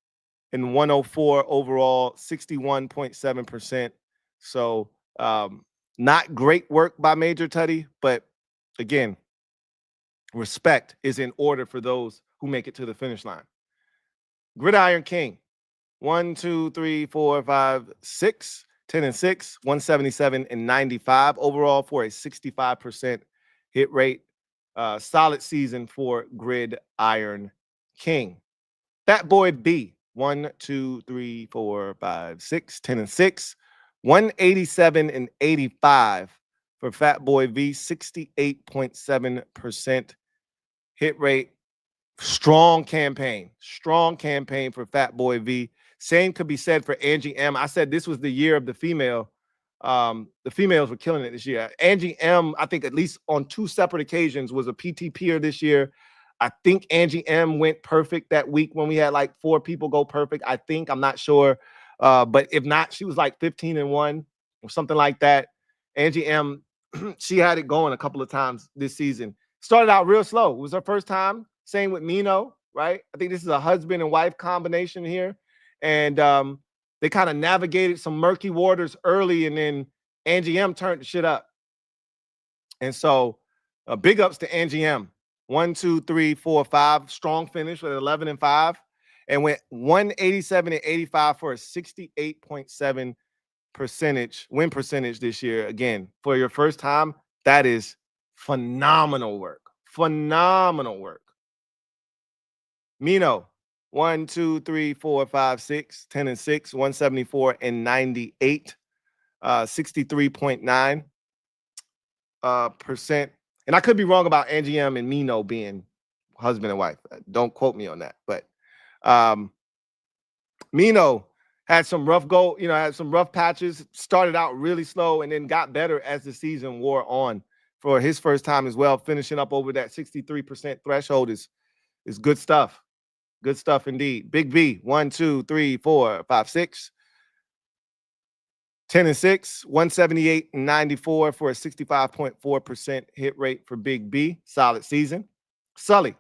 and 104 overall, 61.7%. So not great work by Major Tutty, but again, respect is in order for those who make it to the finish line. Gridiron King, 1, 2, 3, 4, 5, 6, 10 and 6, 177 and 95 overall for a 65% hit rate. Solid season for Gridiron King. Fat Boy B, 1, 2, 3, 4, 5, 6, 10 and 6, 187 and 85 for Fat Boy V, 68.7% hit rate. Strong campaign for Fat Boy V. Same could be said for Angie M. I said this was the year of the female. The females were killing it this year. Angie M, I think at least on 2 separate occasions, was a PTPer this year. I think Angie M went perfect that week when we had like 4 people go perfect. I think, I'm not sure. But if not, she was like 15 and 1 or something like that. Angie M, she had it going a couple of times this season. Started out real slow. It was her first time. Same with Mino, right? I think this is a husband and wife combination here. And they kind of navigated some murky waters early, and then Angie M turned the shit up. And so big ups to Angie M. 1, 2, 3, 4, 5. Strong finish with 11 and 5. And went 187 and 85 for a 68.7% win percentage this year. Again, for your first time, that is phenomenal work. Phenomenal work. Mino, 1, 2, 3, 4, 5, 6, 10 and 6, 174 and 98, 63.9. percent. And I could be wrong about Angie M and Mino being husband and wife. Don't quote me on that. But Mino had some rough had some rough patches, started out really slow and then got better as the season wore on for his first time as well. Finishing up over that 63% threshold is good stuff. Good stuff indeed. Big B, 1, 2, 3, 4, 5, 6. 10 and 6, 178 and 94 for a 65.4% hit rate for Big B. Solid season. Sully,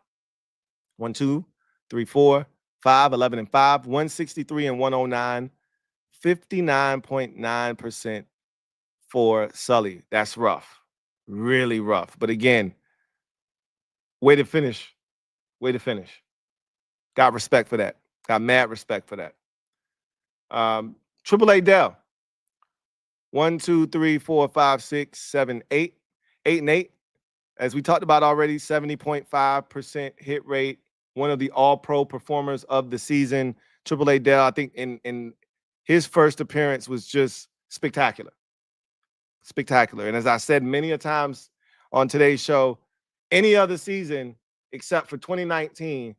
1, 2, 3, 4, 5, 11 and 5, 163 and 109, 59.9% for Sully. That's rough. Really rough. But again, way to finish. Way to finish. Got respect for that. Got mad respect for that. AAA Dell. 1, 2, 3, 4, 5, 6, 7, 8. 8 and 8. As we talked about already, 70.5% hit rate. One of the all-pro performers of the season. AAA Dell, I think in his first appearance was just spectacular. Spectacular. And as I said many a times on today's show, any other season except for 2019,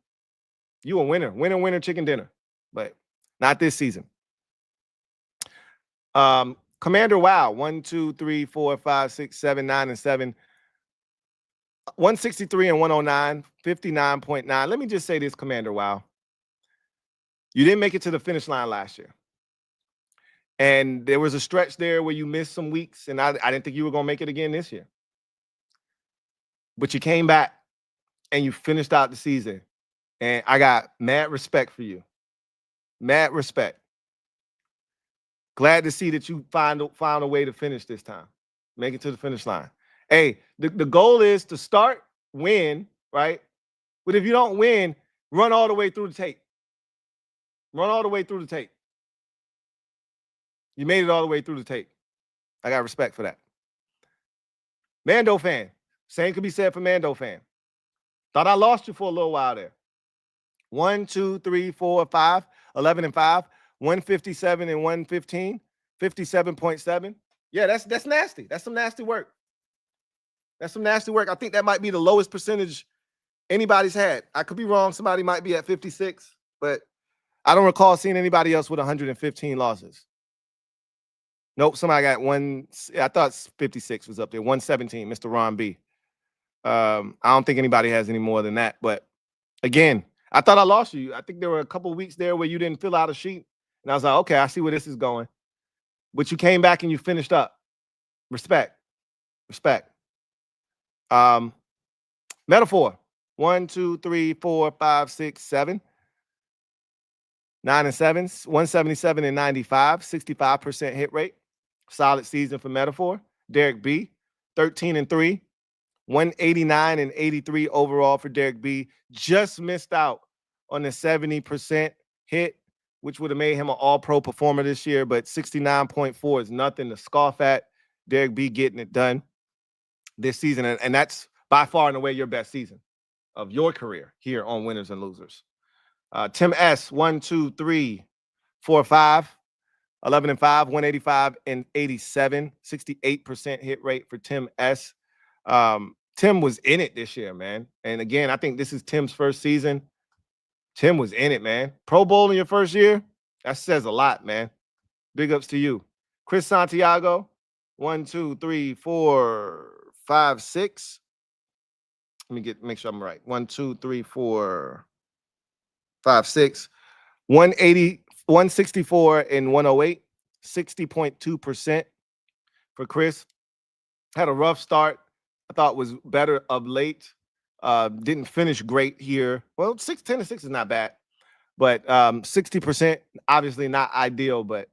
you a winner. Winner, winner, chicken dinner. But not this season. Commander Wow, 1, 2, 3, 4, 5, 6, 7, 9, and 7. 163 and 109, 59.9. Let me just say this, Commander Wow. You didn't make it to the finish line last year. And there was a stretch there where you missed some weeks, and I didn't think you were going to make it again this year. But you came back, and you finished out the season. And I got mad respect for you. Mad respect. Glad to see that you found a way to finish this time. Make it to the finish line. Hey, the goal is to start, win, right? But if you don't win, run all the way through the tape. Run all the way through the tape. You made it all the way through the tape. I got respect for that. Mando fan. Same could be said for Mando fan. Thought I lost you for a little while there. 1, 2, 3, 4, 5, 11 and 5, 157 and 115, 57.7. Yeah, that's nasty. That's some nasty work. That's some nasty work. I think that might be the lowest percentage anybody's had. I could be wrong. Somebody might be at 56, but I don't recall seeing anybody else with 115 losses. Nope, somebody got one. I thought 56 was up there. 117, Mr. Ron B. I don't think anybody has any more than that. But again, I thought I lost you. I think there were a couple of weeks there where you didn't fill out a sheet. And I was like, okay, I see where this is going. But you came back and you finished up. Respect. Respect. Metaphor. 1, 2, 3, 4, 5, 6, 7. 9 and 7. 177 and 95. 65% hit rate. Solid season for Metaphor. Derek B. 13 and 3. 189 and 83 overall for Derek B. Just missed out on the 70% hit, which would have made him an all-pro performer this year, but 69.4 is nothing to scoff at. Derek B getting it done this season, and that's by far and away your best season of your career here on Winners and Losers. Tim S, 1, 2, 3, 4, 5, 11 and 5, 185 and 87, 68% hit rate for Tim S. Tim was in it this year, man. And again, I think this is Tim's first season. Tim was in it, man. Pro Bowl in your first year? That says a lot, man. Big ups to you. Chris Santiago, 1, 2, 3, 4, 5, 6. Let me make sure I'm right. 1, 2, 3, 4, 5, 6. 180, 164 and 108. 60.2% for Chris. Had a rough start. I thought was better of late. Didn't finish great here. Well, 10 and 6 is not bad. But 60%, obviously not ideal, but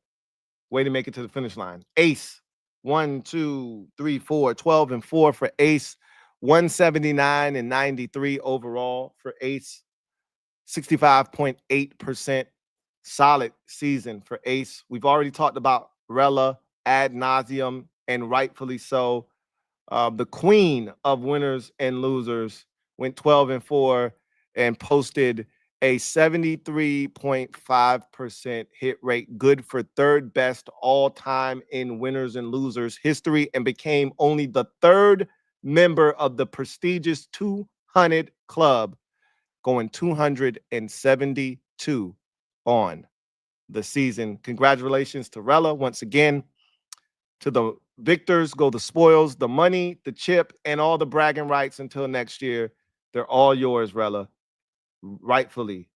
way to make it to the finish line. Ace, 1, 2, 3, 4, 12 and 4 for Ace. 179 and 93 overall for Ace. 65.8%. Solid season for Ace. We've already talked about Rella ad nauseum, and rightfully so. The queen of winners and losers went 12 and 4 and posted a 73.5% hit rate, good for third best all time in winners and losers history, and became only the third member of the prestigious 200 club, going 272 on the season. Congratulations to Rella once again. To the victors go the spoils, the money, the chip, and all the bragging rights until next year. They're all yours, Rella. Rightfully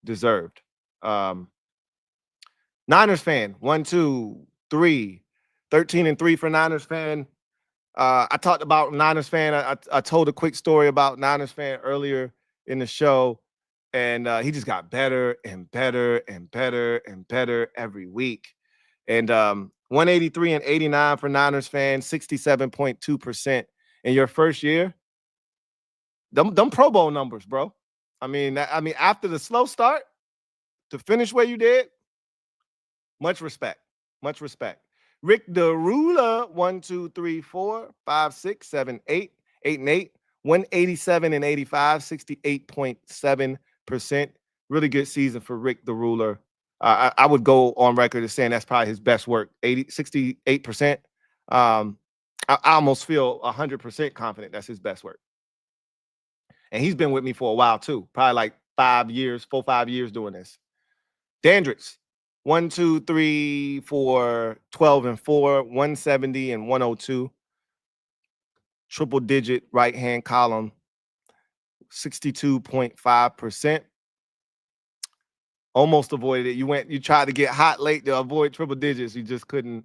deserved. Niners fan, 1, 2, 3, 13-3 for Niners fan. I talked about Niners fan. I told a quick story about Niners fan earlier in the show, and he just got better and better and better and better every week. And 183-89 for Niners fans, 67.2% in your first year. Them Pro Bowl numbers, bro. I mean, after the slow start to finish where you did, much respect. Much respect. Rick the Ruler, 1, 2, 3, 4, 5, 6, 7, 8, 8 and 8, 187 and 85, 68.7%. Really good season for Rick the Ruler. I would go on record as saying that's probably his best work. 68%. I almost feel 100% confident that's his best work. And he's been with me for a while too, probably like 5 years, 4, 5 years doing this. Dandrix, 1, 2, 3, 4, 12 and 4, 170 and 102. Triple digit right hand column, 62.5%. Almost avoided it. You tried to get hot late to avoid triple digits. You just couldn't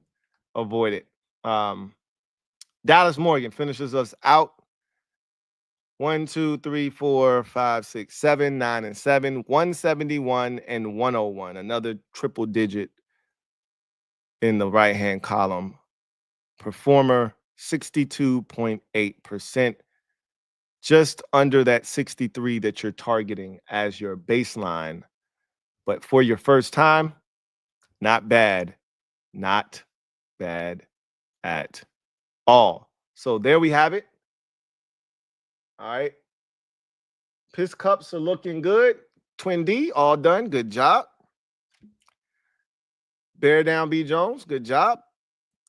avoid it. Dallas Morgan finishes us out. 1, 2, 3, 4, 5, 6, 7, 9 and 7, 171 and 101. Another triple digit in the right hand column. Performer, 62.8%. Just under that 63 that you're targeting as your baseline. But for your first time, not bad. Not bad at all. So there we have it. All right. Piss cups are looking good. Twin D, all done. Good job. Bear down B Jones, good job.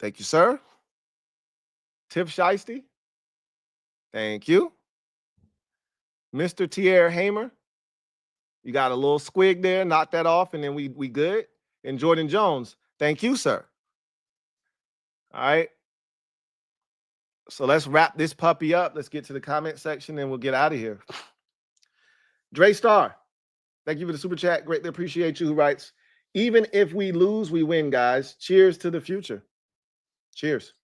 Thank you, sir. Tiff Shiesty, thank you. Mr. Tierre Hamer, you got a little squig there. Knock that off, and then we good. And Jordan Jones, thank you, sir. All right. So let's wrap this puppy up. Let's get to the comment section, and we'll get out of here. Dre Star, thank you for the super chat. Greatly appreciate you. Who writes, even if we lose, we win, guys. Cheers to the future. Cheers.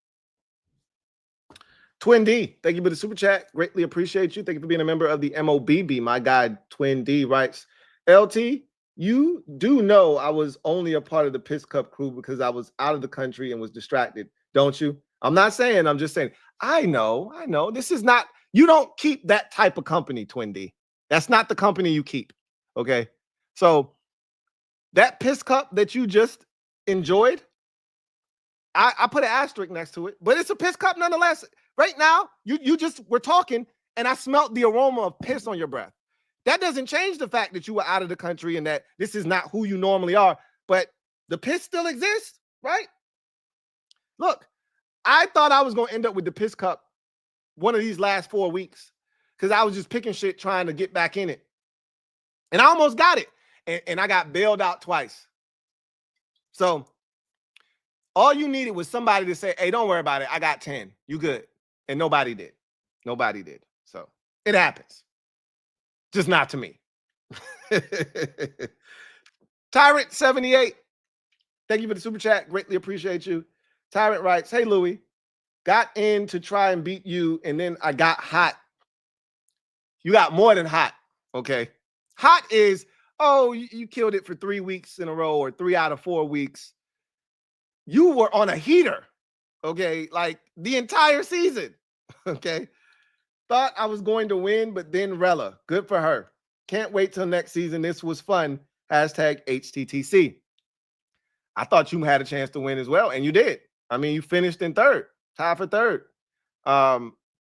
Twin D, thank you for the super chat. Greatly appreciate you. Thank you for being a member of the MOBB. My guy, Twin D, writes, LT, you do know I was only a part of the Piss Cup crew because I was out of the country and was distracted, don't you? I'm not saying, I'm just saying, I know. This is not, you don't keep that type of company, Twin D. That's not the company you keep, okay? So that Piss Cup that you just enjoyed, I put an asterisk next to it, but it's a Piss Cup nonetheless. Right now, you just were talking, and I smelled the aroma of piss on your breath. That doesn't change the fact that you were out of the country and that this is not who you normally are, but the piss still exists, right? Look, I thought I was going to end up with the Piss Cup one of these last 4 weeks because I was just picking shit trying to get back in it. And I almost got it, and I got bailed out twice. So all you needed was somebody to say, hey, don't worry about it. I got 10. You good. And nobody did. Nobody did. So it happens. Just not to me. Tyrant 78. Thank you for the super chat. Greatly appreciate you. Tyrant writes, hey, Louie, got in to try and beat you, and then I got hot. You got more than hot, okay? Hot is, oh, you killed it for 3 weeks in a row or 3 out of 4 weeks. You were on a heater, okay? Like the entire season, okay? Thought I was going to win, but then Rella. Good for her. Can't wait till next season. This was fun. Hashtag HTTC. I thought you had a chance to win as well, and you did. I mean, you finished in third, tied for third.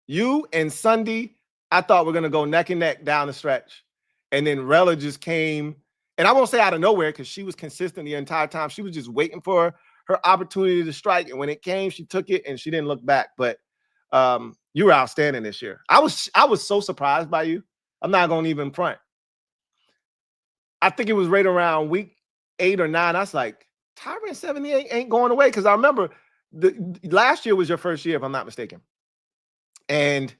You and Sunday, I thought we're going to go neck and neck down the stretch. And then Rella just came, and I won't say out of nowhere because she was consistent the entire time. She was just waiting for her opportunity to strike. And when it came, she took it and she didn't look back. But you were outstanding this year. I was so surprised by you. I'm not going to even front. I think it was right around week 8 or 9. I was like, Tyron 78 ain't going away. Because I remember last year was your first year, if I'm not mistaken. And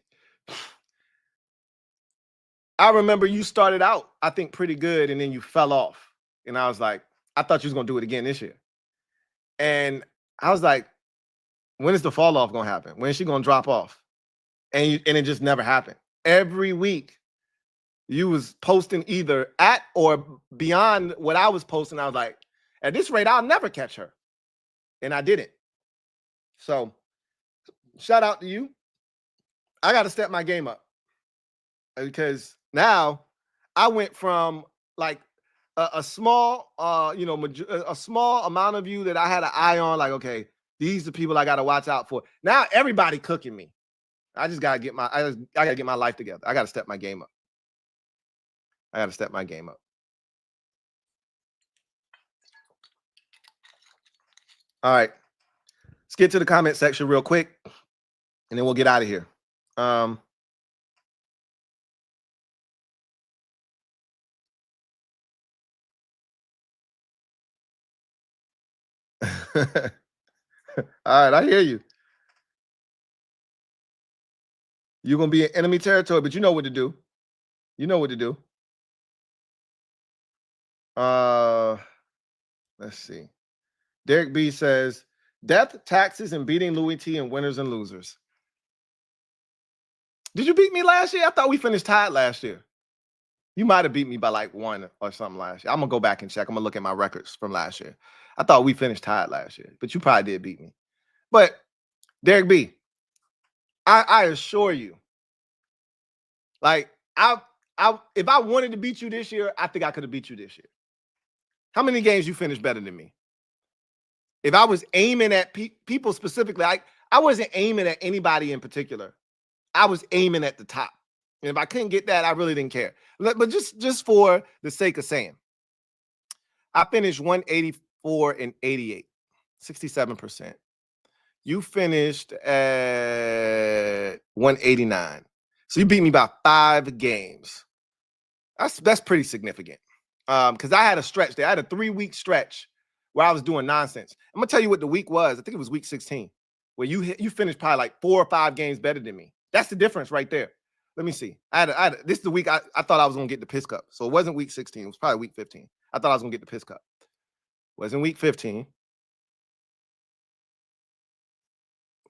I remember you started out, I think, pretty good, and then you fell off. And I was like, I thought you was going to do it again this year. And I was like, when is the fall off going to happen? When is she going to drop off? And it just never happened. Every week, you was posting either at or beyond what I was posting. I was like, at this rate, I'll never catch her. And I didn't. So, shout out to you. I got to step my game up. Because now I went from like a small, a small amount of you that I had an eye on, like, okay, these are people I got to watch out for. Now everybody cooking me. I just got to get I got to get my life together. I got to step my game up. All right. Let's get to the comment section real quick, and then we'll get out of here. All right, I hear you. You're going to be in enemy territory, but you know what to do. Let's see. Derek B says, death, taxes, and beating Louie T and winners and losers. Did you beat me last year? I thought we finished tied last year. You might have beat me by like 1 or something last year. I'm going to go back and check. I'm going to look at my records from last year. I thought we finished tied last year, but you probably did beat me. But Derek B, I assure you, like, if I wanted to beat you this year, I think I could have beat you this year. How many games you finished better than me? If I was aiming at people specifically, I wasn't aiming at anybody in particular. I was aiming at the top. And if I couldn't get that, I really didn't care. But just for the sake of saying, I finished 184 and 88, 67%. You finished at 189. So you beat me by 5 games. That's pretty significant. Because I had a stretch there. I had a 3-week stretch where I was doing nonsense. I'm gonna tell you what the week was. I think it was week 16, where you finished probably like 4 or 5 games better than me. That's the difference right there. Let me see. This is the week I thought I was gonna get the piss cup. So it wasn't week 16. It was probably week 15. I thought I was gonna get the piss cup. It wasn't week 15.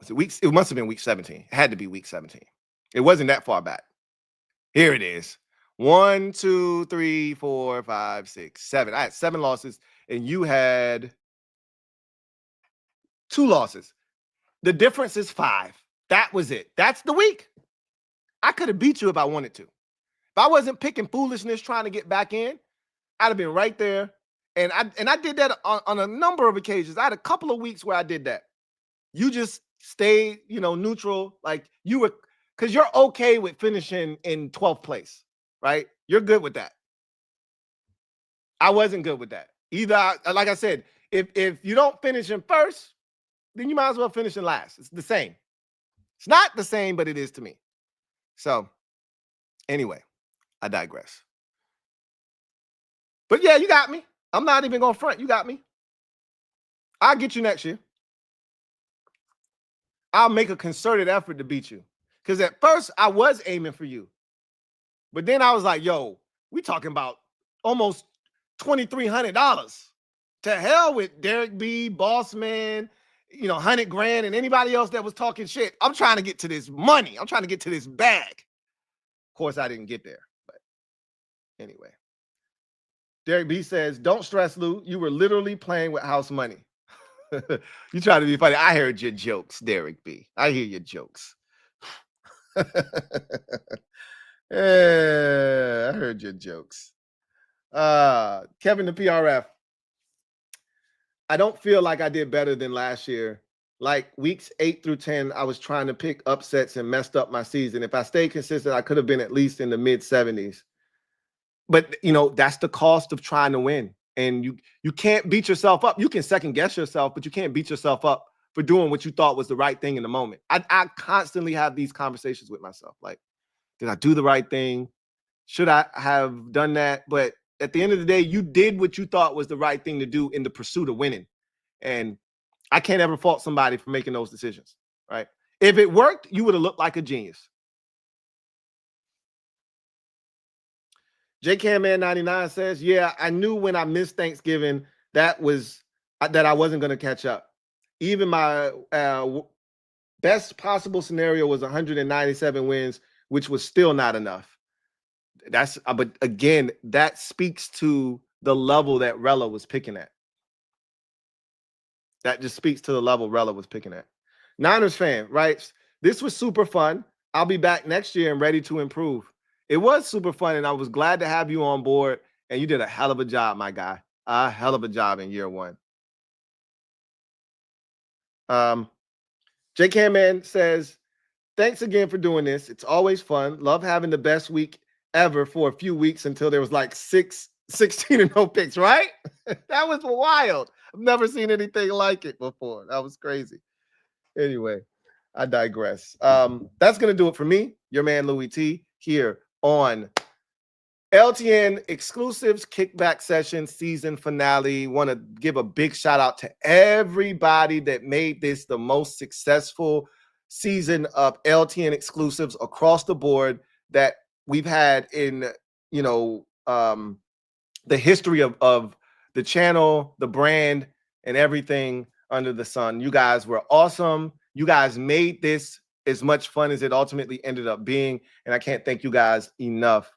It must have been week 17. It had to be week 17. It wasn't that far back. Here it is. 1, 2, 3, 4, 5, 6, 7. I had 7 losses, and you had 2 losses. The difference is 5. That was it. That's the week. I could have beat you if I wanted to. If I wasn't picking foolishness trying to get back in, I'd have been right there. And I did that on a number of occasions. I had a couple of weeks where I did that. You just stayed, neutral. Like you were, because you're okay with finishing in 12th place, right? You're good with that. I wasn't good with that. Either, like I said, if you don't finish in first, then you might as well finish in last. It's the same. It's not the same, but it is to me. So, anyway, I digress. But yeah, you got me. I'm not even going to front. You got me. I'll get you next year. I'll make a concerted effort to beat you. Because at first, I was aiming for you. But then I was like, yo, we talking about almost $2,300. To hell with Derek B, Bossman, $100,000 and anybody else that was talking shit. I'm trying to get to this money. I'm trying to get to this bag. Of course, I didn't get there. But anyway. Derek B says, don't stress, Lou. You were literally playing with house money. You try to be funny. I heard your jokes, Derek B. I hear your jokes. Yeah, I heard your jokes. Kevin the PRF. I don't feel like I did better than last year. Like weeks 8 through 10, I was trying to pick upsets and messed up my season. If I stayed consistent, I could have been at least in the mid 70s. But you know, that's the cost of trying to win. And you can't beat yourself up. You can second guess yourself, but you can't beat yourself up for doing what you thought was the right thing in the moment. I constantly have these conversations with myself. Like, did I do the right thing? Should I have done that? But at the end of the day, you did what you thought was the right thing to do in the pursuit of winning. And I can't ever fault somebody for making those decisions, right? If it worked, you would have looked like a genius. JCamman99 says, yeah, I knew when I missed Thanksgiving that I wasn't going to catch up. Even my best possible scenario was 197 wins, which was still not enough. That's but again, that speaks to the level that Rella was picking at. That just speaks to the level Rella was picking at. Niners fan writes, this was super fun. I'll be back next year and ready to improve. It was super fun, and I was glad to have you on board, and you did a hell of a job, my guy. A hell of a job in year one. J. Man says, thanks again for doing this. It's always fun. Love having the best week ever for a few weeks until there was like 16 and no picks, right? That was wild. I've never seen anything like it before. That was crazy. Anyway, I digress. That's going to do it for me, your man Louie T, here on LTN Exclusives Kickback Session Season Finale. Want to give a big shout out to everybody that made this the most successful season of LTN Exclusives across the board that we've had in, the history of the channel, the brand, and everything under the sun. You guys were awesome. You guys made this as much fun as it ultimately ended up being. And I can't thank you guys enough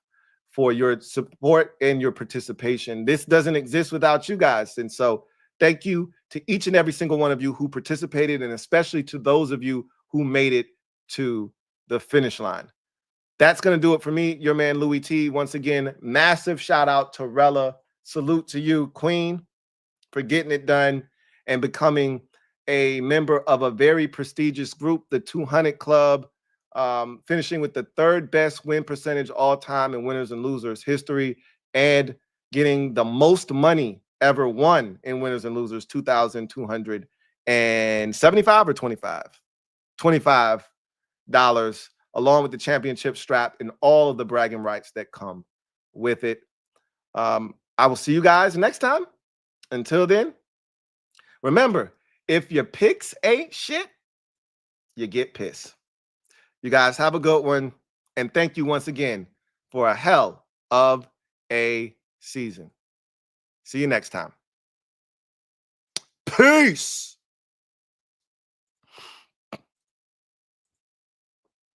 for your support and your participation. This doesn't exist without you guys. And so thank you to each and every single one of you who participated, and especially to those of you who made it to the finish line. That's going to do it for me, your man Louie T. Once again, massive shout out to Rella. Salute to you, Queen, for getting it done and becoming a member of a very prestigious group, the 200 Club, finishing with the third best win percentage all time in winners and losers history, and getting the most money ever won in winners and losers, $2,275 or 25? $25, along with the championship strap and all of the bragging rights that come with it. I will see you guys next time. Until then, remember, if your picks ain't shit, you get pissed. You guys have a good one. And thank you once again for a hell of a season. See you next time. Peace.